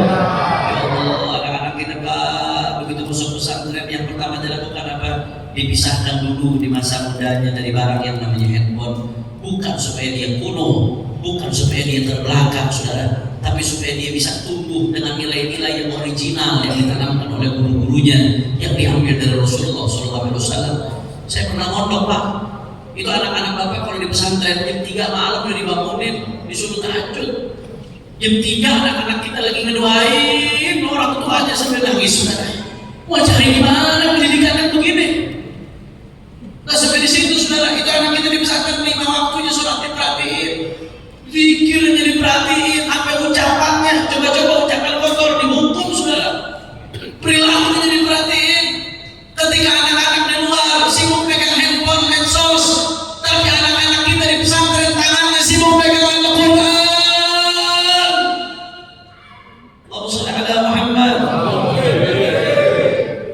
Ya Allah, anak-anak kita Pak, begitu masuk pesantren yang pertama dilakukan apa? Dipisahkan dulu di masa mudanya dari barang yang namanya handphone. Bukan supaya dia kuno, bukan supaya dia terbelakang saudara, tapi supaya dia bisa tumbuh dengan nilai-nilai yang original yang ditanamkan oleh guru-gurunya yang diambil dari Rasulullah SAW. Saya pernah mondok Pak, itu anak-anak Bapak kalau di pesantren jam 3 malam udah dibangunin, disuruh tahajud. Jam 3 anak-anak kita lagi ngedoain orang tuanya sampai nangis saudara. Wah, cari gimana pendidikan yang begini? Nah sampai di situ saudara, itu anak kita di pesantren 5 waktunya sholat diperhatiin, zikirnya diperhatiin, apa ucapannya, coba-coba ucapan kotor dibungkum saudara, perilakunya diperhatiin. Ketika anak-anak di luar sibuk pegang handphone, medsos, tapi anak-anak kita di pesantren tangannya sibuk pegang Al-Quran. Allahumma shalli ala Muhammad.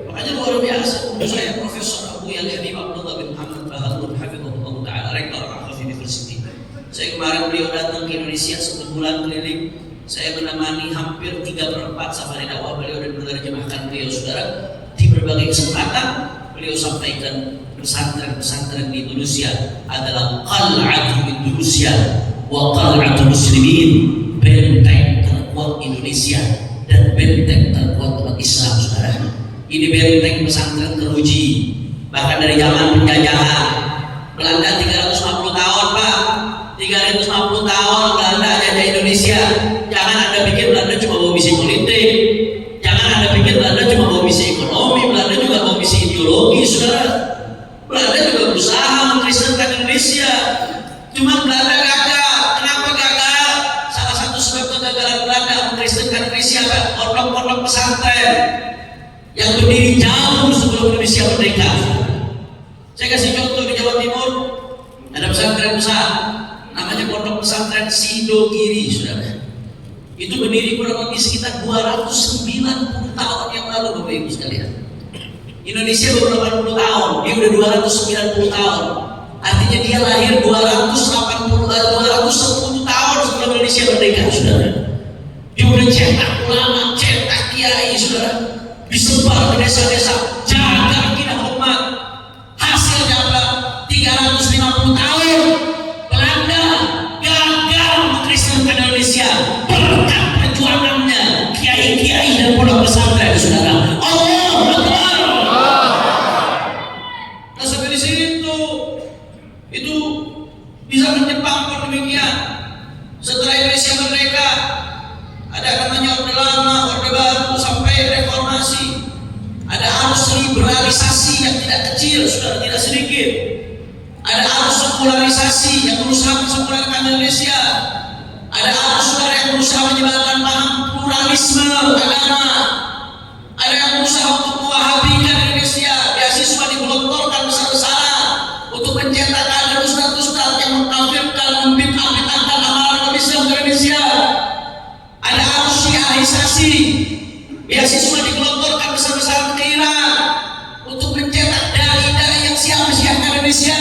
Makanya luar biasa guru saya Profesor Abu Yalih Abdullah bin Ahmad Baharun hafizahullah ta'ala, rektor Al-Khaf University. Saya kemarin beliau datang ke Indonesia 1 bulan keliling. Saya menemani hampir 3/4 safari dakwah beliau dan menerjemahkan beliau saudara. Di berbagai kesempatan beliau sampaikan pesantren-pesantren di Indonesia adalah qal'atu Indonesia wa qal'atu muslimin, benteng terkuat Indonesia dan benteng terkuat umat Islam saudara. Ini benteng pesantren teruji bahkan dari zaman penjajahan Belanda 350 tahun Pak, 350 tahun Belanda jajah Indonesia. Jangan Anda pikir Belanda cuma bawa misi politik, jangan Anda pikir Belanda cuma bawa misi ekonomi, Belanda juga bawa misi ideologi saudara. Belanda juga berusaha mengkristenkan Indonesia, cuma Belanda gagal. Kenapa gagal? Salah satu sebab kegagalan Belanda mengkristenkan Indonesia Pak, pondok-pondok pesantren yang berdiri jauh sebelum Indonesia merdeka. Saya kasih contoh di Jawa Timur ada pesantren besar namanya Pondok Pesantren Sidogiri saudara. Itu berdiri kurang lebih sekitar 290 tahun yang lalu Bapak Ibu sekalian. Indonesia baru 80 tahun, dia udah 290 tahun. Artinya dia lahir 210 tahun sebelum Indonesia merdeka saudara. Dia udah cetak ulama, cetak kiai saudara, disebar ke desa-desa, jaga akidah umat. Hasilnya apa? 350 tahun Belanda gagal mengkristenkan Indonesia. Berkat perjuangannya kiai-kiai dan pondok pesantren saudara. Allahu Akbar. Nah sampai di situ itu bisa menjepang pun demikian. Setelah Indonesia merdeka ada namanya Orde Lama, Orde Baru sampai reformasi. Ada arus liberalisasi yang tidak kecil, sudah tidak sedikit. Ada arus sekularisasi yang berusaha mensekularkan Indonesia. Ada arus saudara yang berusaha menyebarkan paham pluralisme agama. Ada yang berusaha untuk mewahabikan Indonesia. Beasiswa digelontorkan besar-besaran untuk mencetak kader ustaz-ustaz yang mengkafirkan, membid'ah-bid'ahkan amalan Islam di Indonesia. Ada arus syiahisasi. Beasiswa digelontorkan besar-besaran ke Iran untuk mencetak dai-dai yang siap-siapkan Indonesia.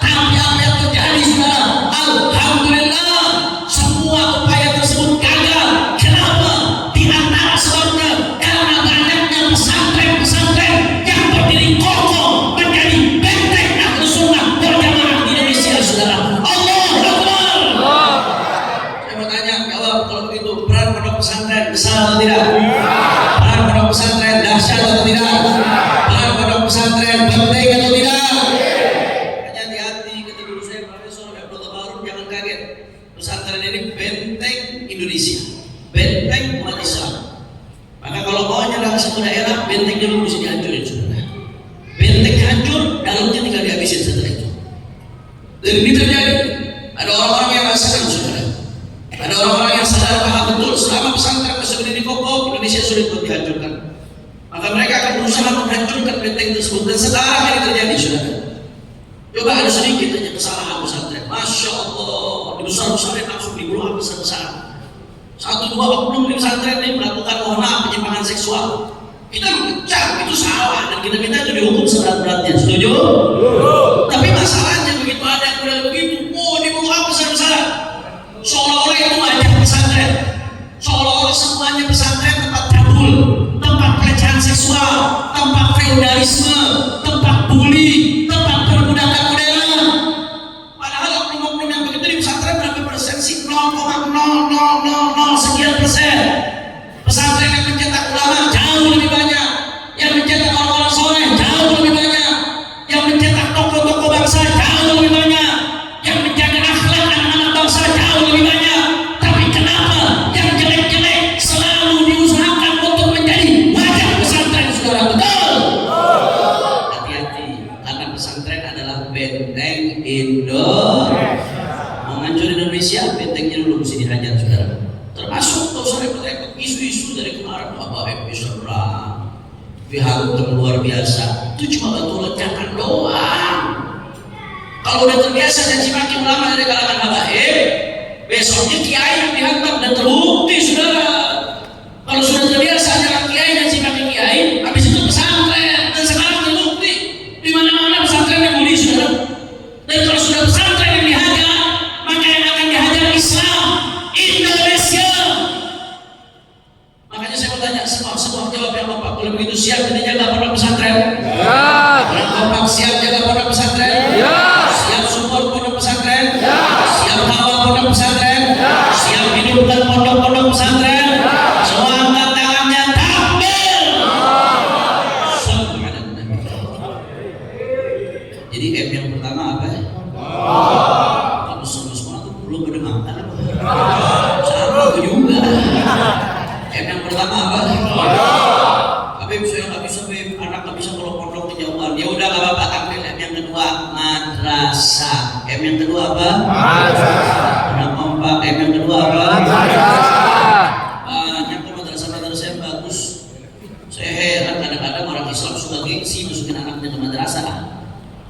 Tapi apa yang terjadi saudara? Alhamdulillah semua upaya tersebut gagal. Kenapa? Di antara sebabnya karena banyaknya pesantren-pesantren yang berdiri kokoh menjadi benteng Ahlus Sunnah wal Jamaah di Indonesia saudara. Allahu Akbar. Saya mau tanya, jawab kalau begitu. Peran pondok pesantren besar atau tidak? Peran pondok pesantren dahsyat atau tidak? Peran pondok pesantren penting atau tidak? Hati-hati kata guru saya Profesor Abdullah Baharun, jangan kaget. Pesantren ini benteng Indonesia, benteng umat Islam. Maka kalau mau nyerang satu daerah, bentengnya dulu bisa dihancurin saudara. Benteng hancur, dalamnya tinggal dihabisin setelah itu. Dan ini terjadi. Ada orang-orang yang rasakan saudara. Ada orang-orang yang sadar paham betul selama pesantren masih berdiri kokoh, Indonesia sulit untuk dihancurkan. Maka mereka akan berusaha menghancurkan benteng tersebut. Dan sekarang ini terjadi saudara. Coba ada sedikit aja kesalahan pesantren, Masya Allah, dibesar-besarin langsung dibunuh besar-besaran. 1-2 oknum di pesantren ini melakukan penyimpangan seksual. Kita mengejar itu salah dan kita minta itu dihukum seberat-beratnya. Setuju? Tapi masalahnya begitu ada yang udah begitu, dibunuh besar-besaran. sih 0,0000 sekian persen. Pesantren yang mencetak ulama jauh lebih banyak, yang mencetak orang-orang soleh jauh lebih banyak, yang mencetak tokoh-tokoh bangsa jauh lebih banyak, yang menjaga akhlak anak-anak bangsa jauh lebih banyak. Tapi kenapa yang jelek-jelek selalu diusahakan untuk menjadi wajah pesantren, saudara? Betul? Hati-hati, karena pesantren adalah benteng Indonesia. Mau ngancurin Indonesia, bentengnya dulu mesti dihajar, saudara. Termasuk tuh repot-repot isu-isu dari kemarin, Bapak bisa perang, pihak luar biasa. Itu cuma batu lecakan doang. Kalau udah terbiasa caci maki ulama dari kalangan habaib, besoknya kiai yang dihantam dan terbukti, saudara. Kalau sudah terbiasa jalan kiai caci maki kiai, habis itu pesantren, dan sekarang terbukti di mana-mana pesantren yang bully, saudara. Dan kalau sudah pesantren yang dihajar, maka yang akan dihajar Islam Indonesia. Makanya saya mau tanya semua jawab yang Bapak, kalau begitu siap jadi jaga pondok pesantren? Ya. Bapak siap jaga pondok pesantren? Ya. Siap support pondok pesantren? Ya. Siap kawal pondok pesantren? Ya. Siap hidupkan pondok-pondok pesantren? Semua angkat tangannya, takbir! Jadi M yang pertama apa ya? Kalau semua tuh belum pada makan apa? Sama aku juga. M yang pertama apa? Habib saya nggak bisa, Habib. Anak nggak bisa kalau pondok kejauhan. Ya udah nggak apa-apa, ambil M yang kedua, madrasah. M yang kedua apa? Madrasah. Udah kompak. M yang kedua apa? Madrasah. Banyak kok madrasah yang bagus. Saya heran kadang-kadang orang Islam suka gengsi masukin anaknya ke madrasah.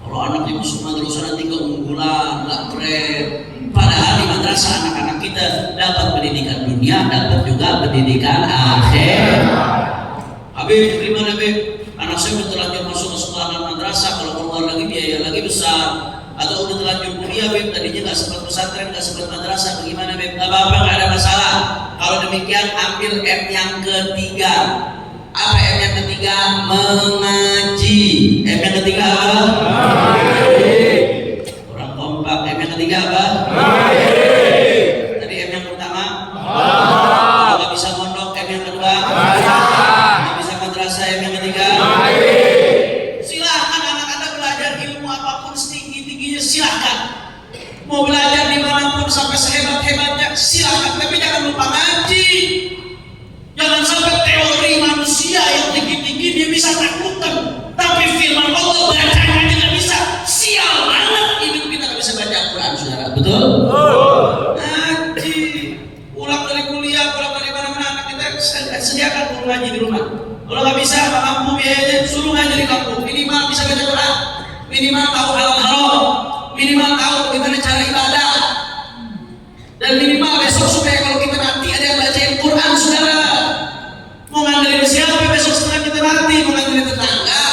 Kalau anaknya masuk madrasah nanti keunggulan, nggak keren. Padahal di madrasah anak-anak kita dapat pendidikan dunia, dapat juga pendidikan akhir. Habib, gimana Habib? Anak saya udah terlanjur masuk ke sekolah madrasah, kalau keluar lagi biaya lagi besar. Atau udah terlanjur kuliah, Habib, tadinya nggak sempat pesantren, nggak sempat madrasah, bagaimana Habib? Nggak apa-apa, nggak ada masalah. Kalau demikian ambil M yang ketiga. Apa M yang ketiga? Mengaji. M yang ketiga apa? Kurang kompak. M yang ketiga apa? Tadi M yang pertama? Kalau nggak bisa mondok, M yang kedua? Nggak bisa madrasah, M yang ketiga? Silahkan anak-anak belajar ilmu apapun setinggi-tingginya, silahkan. Mau belajar dimanapun sampai sehebat-hebatnya, silahkan. Tapi jangan lupa ngaji. Jangan sampai teori manusia yang tinggi-tinggi dia bisa taklukkan, tapi firman Allah bacanya tidak bisa. Sial banget hidup kita nggak bisa baca Al-Quran, saudara. Betul? Ngaji. Pulang dari kuliah, pulang dari mana-mana, anak kita sediakan guru ngaji di rumah. Kalau nggak bisa, nggak mampu biayanya, suruh ngaji di kampung. Minimal bisa baca Quran, minimal tahu halal haram, minimal tahu bagaimana cara ibadah, dan minimal besok supaya kalau kita mati ada yang bacain Quran, saudara. Mau ngandelin siapa besok setelah kita mati? Mau ngandelin tetangga?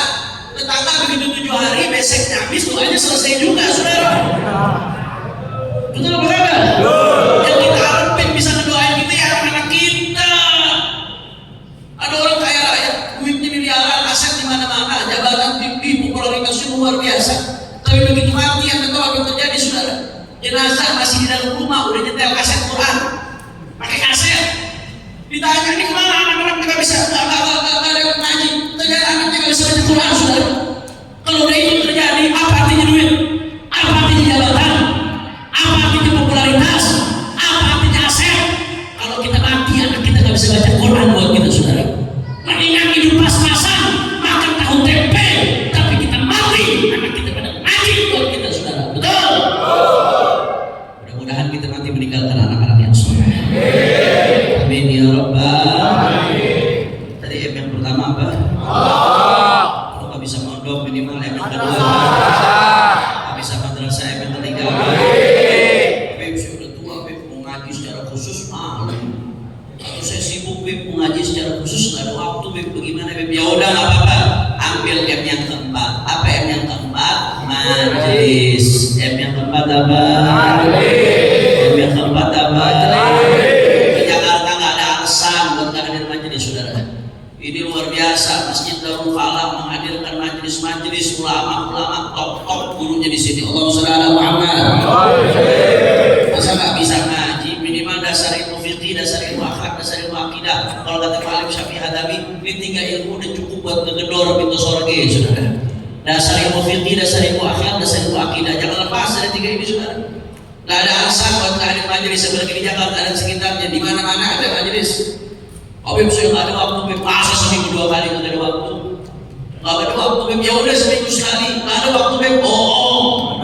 Tetangga begitu 7 hari beseknya habis, doanya selesai juga, saudara. Betul apa kagak? Yang kita harapin bisa ngedoain kita ya anak-anak kita. Ada orang kaya raya, duitnya miliaran, aset di mana-mana, jabatan tinggi, popularitasnya luar biasa. Tapi begitu mati yang tahu apa yang terjadi, saudara? Jenazah masih di dalam rumah, udah nyetel kaset Quran, pakai kaset. Ditanya ini kemana anak-anak nggak bisa, nggak ada yang ngaji. Ternyata anaknya nggak bisa baca Quran, saudara. Kalau udah itu terjadi, apa artinya duit? Apa artinya jabatan? Apa artinya popularitas? Apa artinya aset? Kalau kita mati, anak kita nggak bisa baca Quran buat kita, saudara. Mendingan hidup pas-pasan, makan tahu tempe, tapi kita mati, anak kita pada ngaji buat kita, saudara. Betul? Mudah-mudahan kita nanti meninggalkan anak-anak yang soleh. Amin ya Rabbal. Tadi Nggak ada alasan buat nggak ada majelis seperti di Jakarta dan sekitarnya. Di mana-mana ada majelis. Habib saya nggak ada waktu, Habib masa seminggu 2 kali nggak ada waktu. Nggak ada waktu, Habib ya udah seminggu sekali. Nggak ada waktu, Habib. Oh.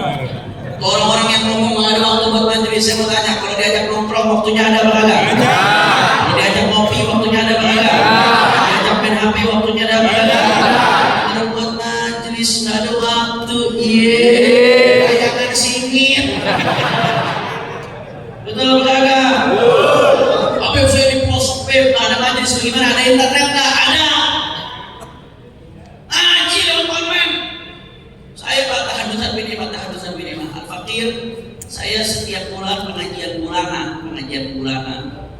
Orang-orang yang ngomong nggak ada waktu buat majelis, saya mau tanya, kalau diajak nongkrong waktunya ada apa enggak? Kalau diajak ngopi waktunya ada apa enggak? Diajak main HP waktunya ada apa enggak? Kalau buat majelis nggak ada waktu, jangan singit. Betul enggak? Habib saya di pos Habib nggak ada majelis bagaimana? Ada internet nggak? Ada. Ngaji lewat online. Saya tahadutsan binimah Al-Fakir. Saya setiap bulan pengajian bulanan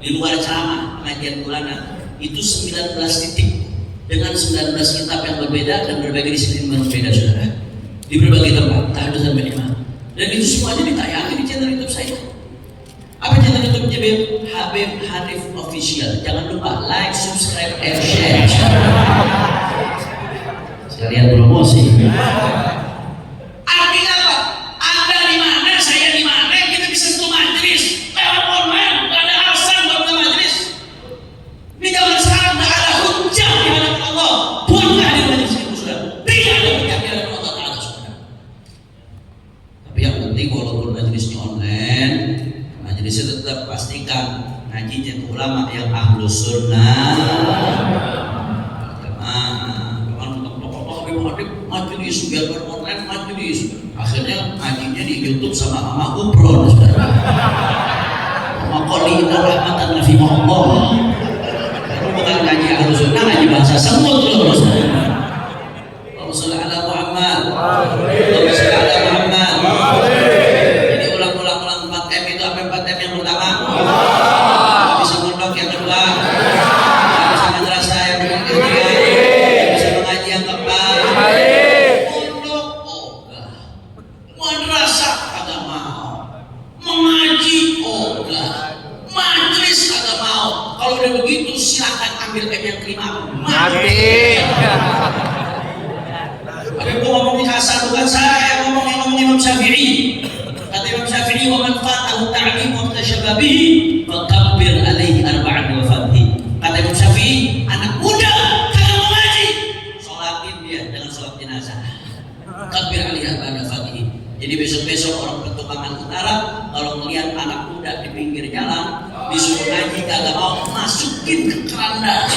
di luar ceramah, pengajian bulanan itu 19 titik dengan 19 kitab yang berbeda dan berbagai disiplin berbeda, saudara, di berbagai tempat tahadutsan binimah. Dan itu semuanya ditayangkan di channel YouTube saya. Apa channel YouTube-nya? Habib Hanif Official. Jangan lupa like, subscribe, and share. Sekalian promosi. Artinya apa? Anda di mana, saya di mana, kita bisa satu majelis lewat online. Gak ada alasan buat ke majelis. Di zaman sekarang gak ada hujah di hadapan Allah buat gak hadir majelis itu, saudara. Tidak ada hujah di hadapan Allah Ta'ala, saudara. Tapi yang penting walaupun majelisnya online, majelisnya tetap pastikan ngajinya ke ulama yang ahlus sunnah. Majelis biar online majelis, akhirnya ngajinya di YouTube sama Mama Upron, Mama Qolina rahmatan nafi Allah. Itu bukan ngaji ahlus sunnah, ngaji bahasa semut loh. Allahumma sholli ala Muhammad. Allahumma sholli ala Muhammad. Jadi ulang 4M itu apa? 4M yang pertama bisa mondok, yang kedua bisa madrasah, yang ketiga bisa mengaji, yang keempat mondok. Madrasah kagak mau, mengaji majelis kagak mau. Kalau udah begitu silakan ambil M yang kelima, mati. Tapi gua ngomongin Hasan, bukan saya yang ngomong Imam Syafi'i. Kata Imam Syafi'i, wa man fatahu ta'lim wa tashabbabihi fakabbir alaihi arba'an wa fadhi. Kata Imam Syafi'i, anak muda kagak mau ngaji, sholatin dia dengan sholat jenazah. Kabbir alaihi arba'an wa fadhi. Jadi besok-besok orang Pertukangan Utara kalau melihat anak muda di pinggir jalan disuruh ngaji kagak mau, masukin ke keranda.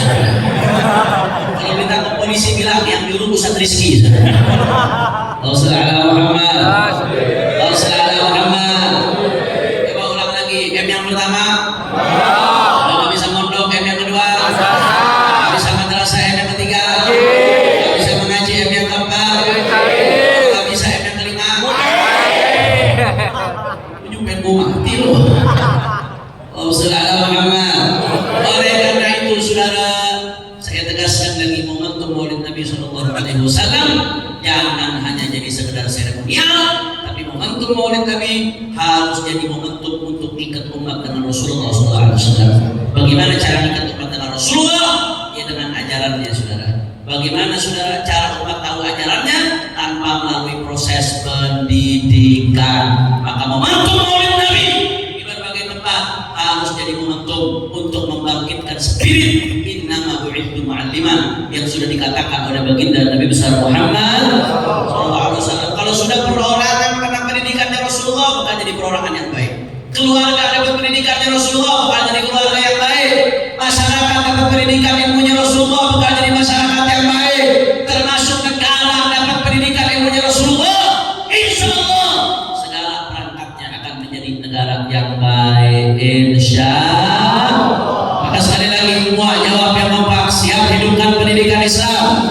Kalau minta ke polisi bilang yang nyuruh Ustaz Rizki. Allahumma sholli ala Muhammad. Allahumma sholli ala Muhammad. Coba ulang lagi. M yang pertama nggak bisa mondok. M yang kedua nggak bisa madrasah. M yang ketiga nggak bisa mengaji. M yang keempat nggak bisa. M yang kelima ini pengen gue mati loh. Allahumma sholli ala Muhammad. Oleh karena itu, saudara, saya tegaskan lagi, momentum Maulid Nabi SAW jangan hanya jadi sekedar seremonial, tapi momentum Maulid Nabi harus jadi momentum untuk ikat umat dengan Rasulullah SAW. Bagaimana cara ikat umat dengan Rasulullah? Ya dengan ajarannya, saudara. Bagaimana, saudara, cara umat tahu ajarannya? Tanpa melalui proses pendidikan. Maka momentum Maulid Nabi di berbagai tempat harus jadi momentum untuk membangkitkan spirit innama bu'ithu mu'alliman yang sudah dikatakan oleh baginda Nabi besar Muhammad SAW. Kalau sudah perorangan karena pendidikannya Rasulullah, bukan jadi perorangan yang baik. Keluarga dapat pendidikannya Rasulullah, bukan jadi keluarga yang baik. Masyarakat dapat pendidikan ilmunya Rasulullah, bukan jadi masyarakat yang baik. Termasuk negara dapat pendidikan ilmunya Rasulullah, insya Allah segala perangkatnya akan menjadi negara yang baik, insya Allah. Maka sekali lagi semua jawab yang kompak, siap hidupkan pendidikan Islam,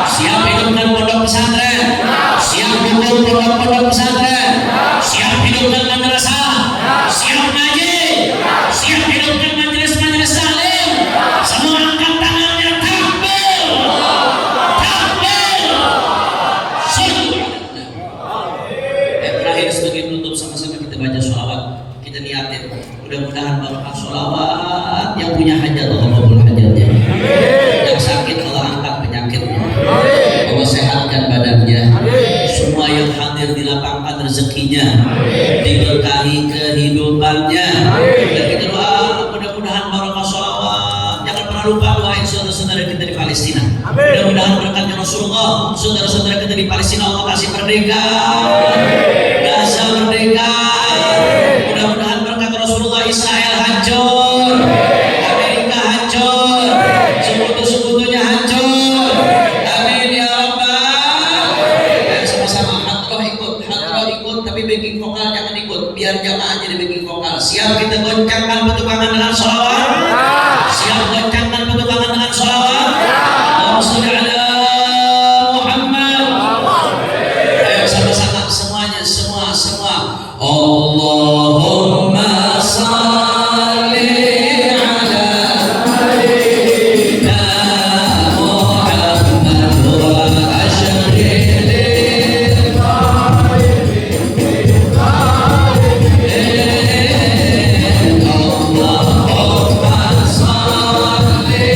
siap hidupkan pondok pesantren, siap hidupkan pondok pesantren, siap hidupkan madrasah, siap ngaji, siap hidupkan majelis-majelis taklim. Semua angkat tangannya, takbir, takbir. Terakhir sebagai penutup, sama-sama kita baca sholawat. Kita niatin, mudah-mudahan barokah sholawat. Yang punya hajat Allah kabul hajatnya, yang sakit Allah angkat penyakitnya, Allah sehatkan badannya. Semua yang hadir dilapangkan rezekinya, diberkahi kehidupannya. Dan kita doa mudah-mudahan barokah sholawat. Jangan pernah lupa doain saudara-saudara kita di Palestina. Mudah-mudahan berkatnya Rasulullah, saudara-saudara kita di Palestina Allah kasih merdeka, Gaza merdeka. Mudah-mudahan berkat Rasulullah Israel hancur, Amerika hancur, sekutu-sekutunya hancur. Amin ya Rabbal. Dan sama-sama hadrah ikut, tapi backing vokal jangan ikut, biar jamaah jadi backing vokal. Siap kita goncangkan petukangan dengan sholawat? Siap goncangkan petukangan dengan sholawat? Allahumma sholli ala Muhammad. Ayo sama-sama semuanya, semua. Allahumma sholli ala sayyidina Muhammad wa asyril Allahumma sholli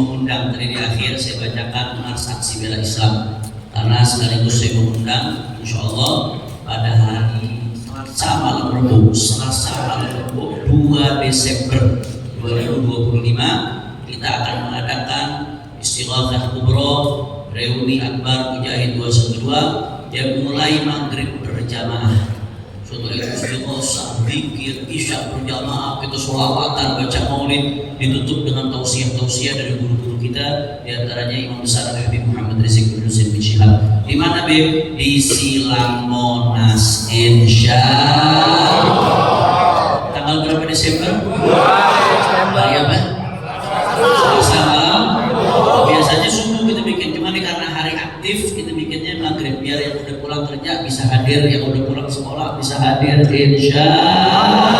mengundang tadi di akhir saya bacakan mars aksi bela Islam karena sekaligus saya mengundang insya Allah pada hari Selasa malam Rabu 2 Desember 2025 kita akan mengadakan istighatsah kubra reuni akbar mujahid 212 yang mulai maghrib berjamaah. Setelah itu istighatsah, zikir, isya berjamaah, kita sholawatan, baca maulid, ditutup dengan tausiah-tausiah dari guru-guru kita, di antaranya Imam Besar Habib Muhammad Rizik bin Husain bin Syihab. Di mana Beb? Di Silang Monas, insyaallah. Tanggal berapa Desember? 2 Desember. Hari apa? Selasa malam. Biasanya subuh kita bikin, cuma ini karena hari aktif kita bikinnya maghrib biar yang udah pulang kerja bisa hadir, yang udah pulang sekolah bisa hadir insyaallah.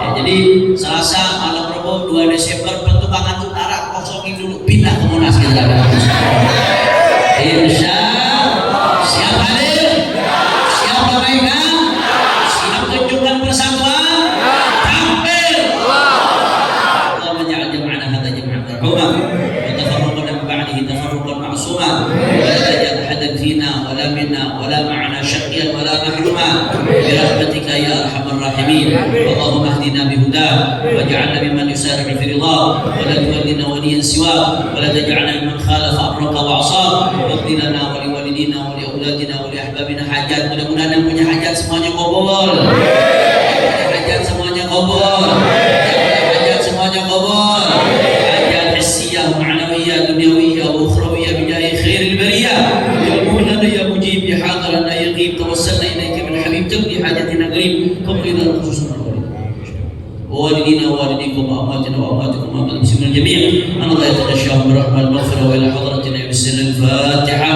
Ya, jadi Selasa malam Rabu 2 Desember Petukangan Utara kosongin dulu pindah ke Monas kita. Insyaallah. Siap hadir? Siap pemegang? Siap tunjukkan persatuan? Tampil. Allahumma ja'al jam'ana hadza jam'an marhuman wa tafarraqana min ba'dihi tafarruqan ma'suma wa la taj'al ahadan fina wa la minna wa la ma'ana shaqiyyan wa la mahruma bi rahmatika ya arhamar rahimin. Allahumma ihdina bi hudah waj'alna mimman yusari'u fi ridha wa la tuwallina waliyan siwa wa la taj'alna mimman khalafa amraka wa 'asaka waghfir lana wa li walidina wa li auladina wa li ahbabina hajat. Mudah-mudahan yang punya hajat semuanya qabul. Hajat semuanya qabul. Hajat semuanya qabul. Hajat hissiyah, ma'nawiyah, dunyawiyah, wa ukhrawiyah bijahi khairil bariyah. Ya Muhammad ya mujib ya hadiran ya ghib tawassalna ilaika min habib taqdi hajatina qarib qadina khususan والدينا ووالديكم وأمواتنا وأمواتكم وأموات المسلمين الجميع أن الله يتغشاهم برحمة المغفرة وإلى حضرتنا بالسر الفاتحة.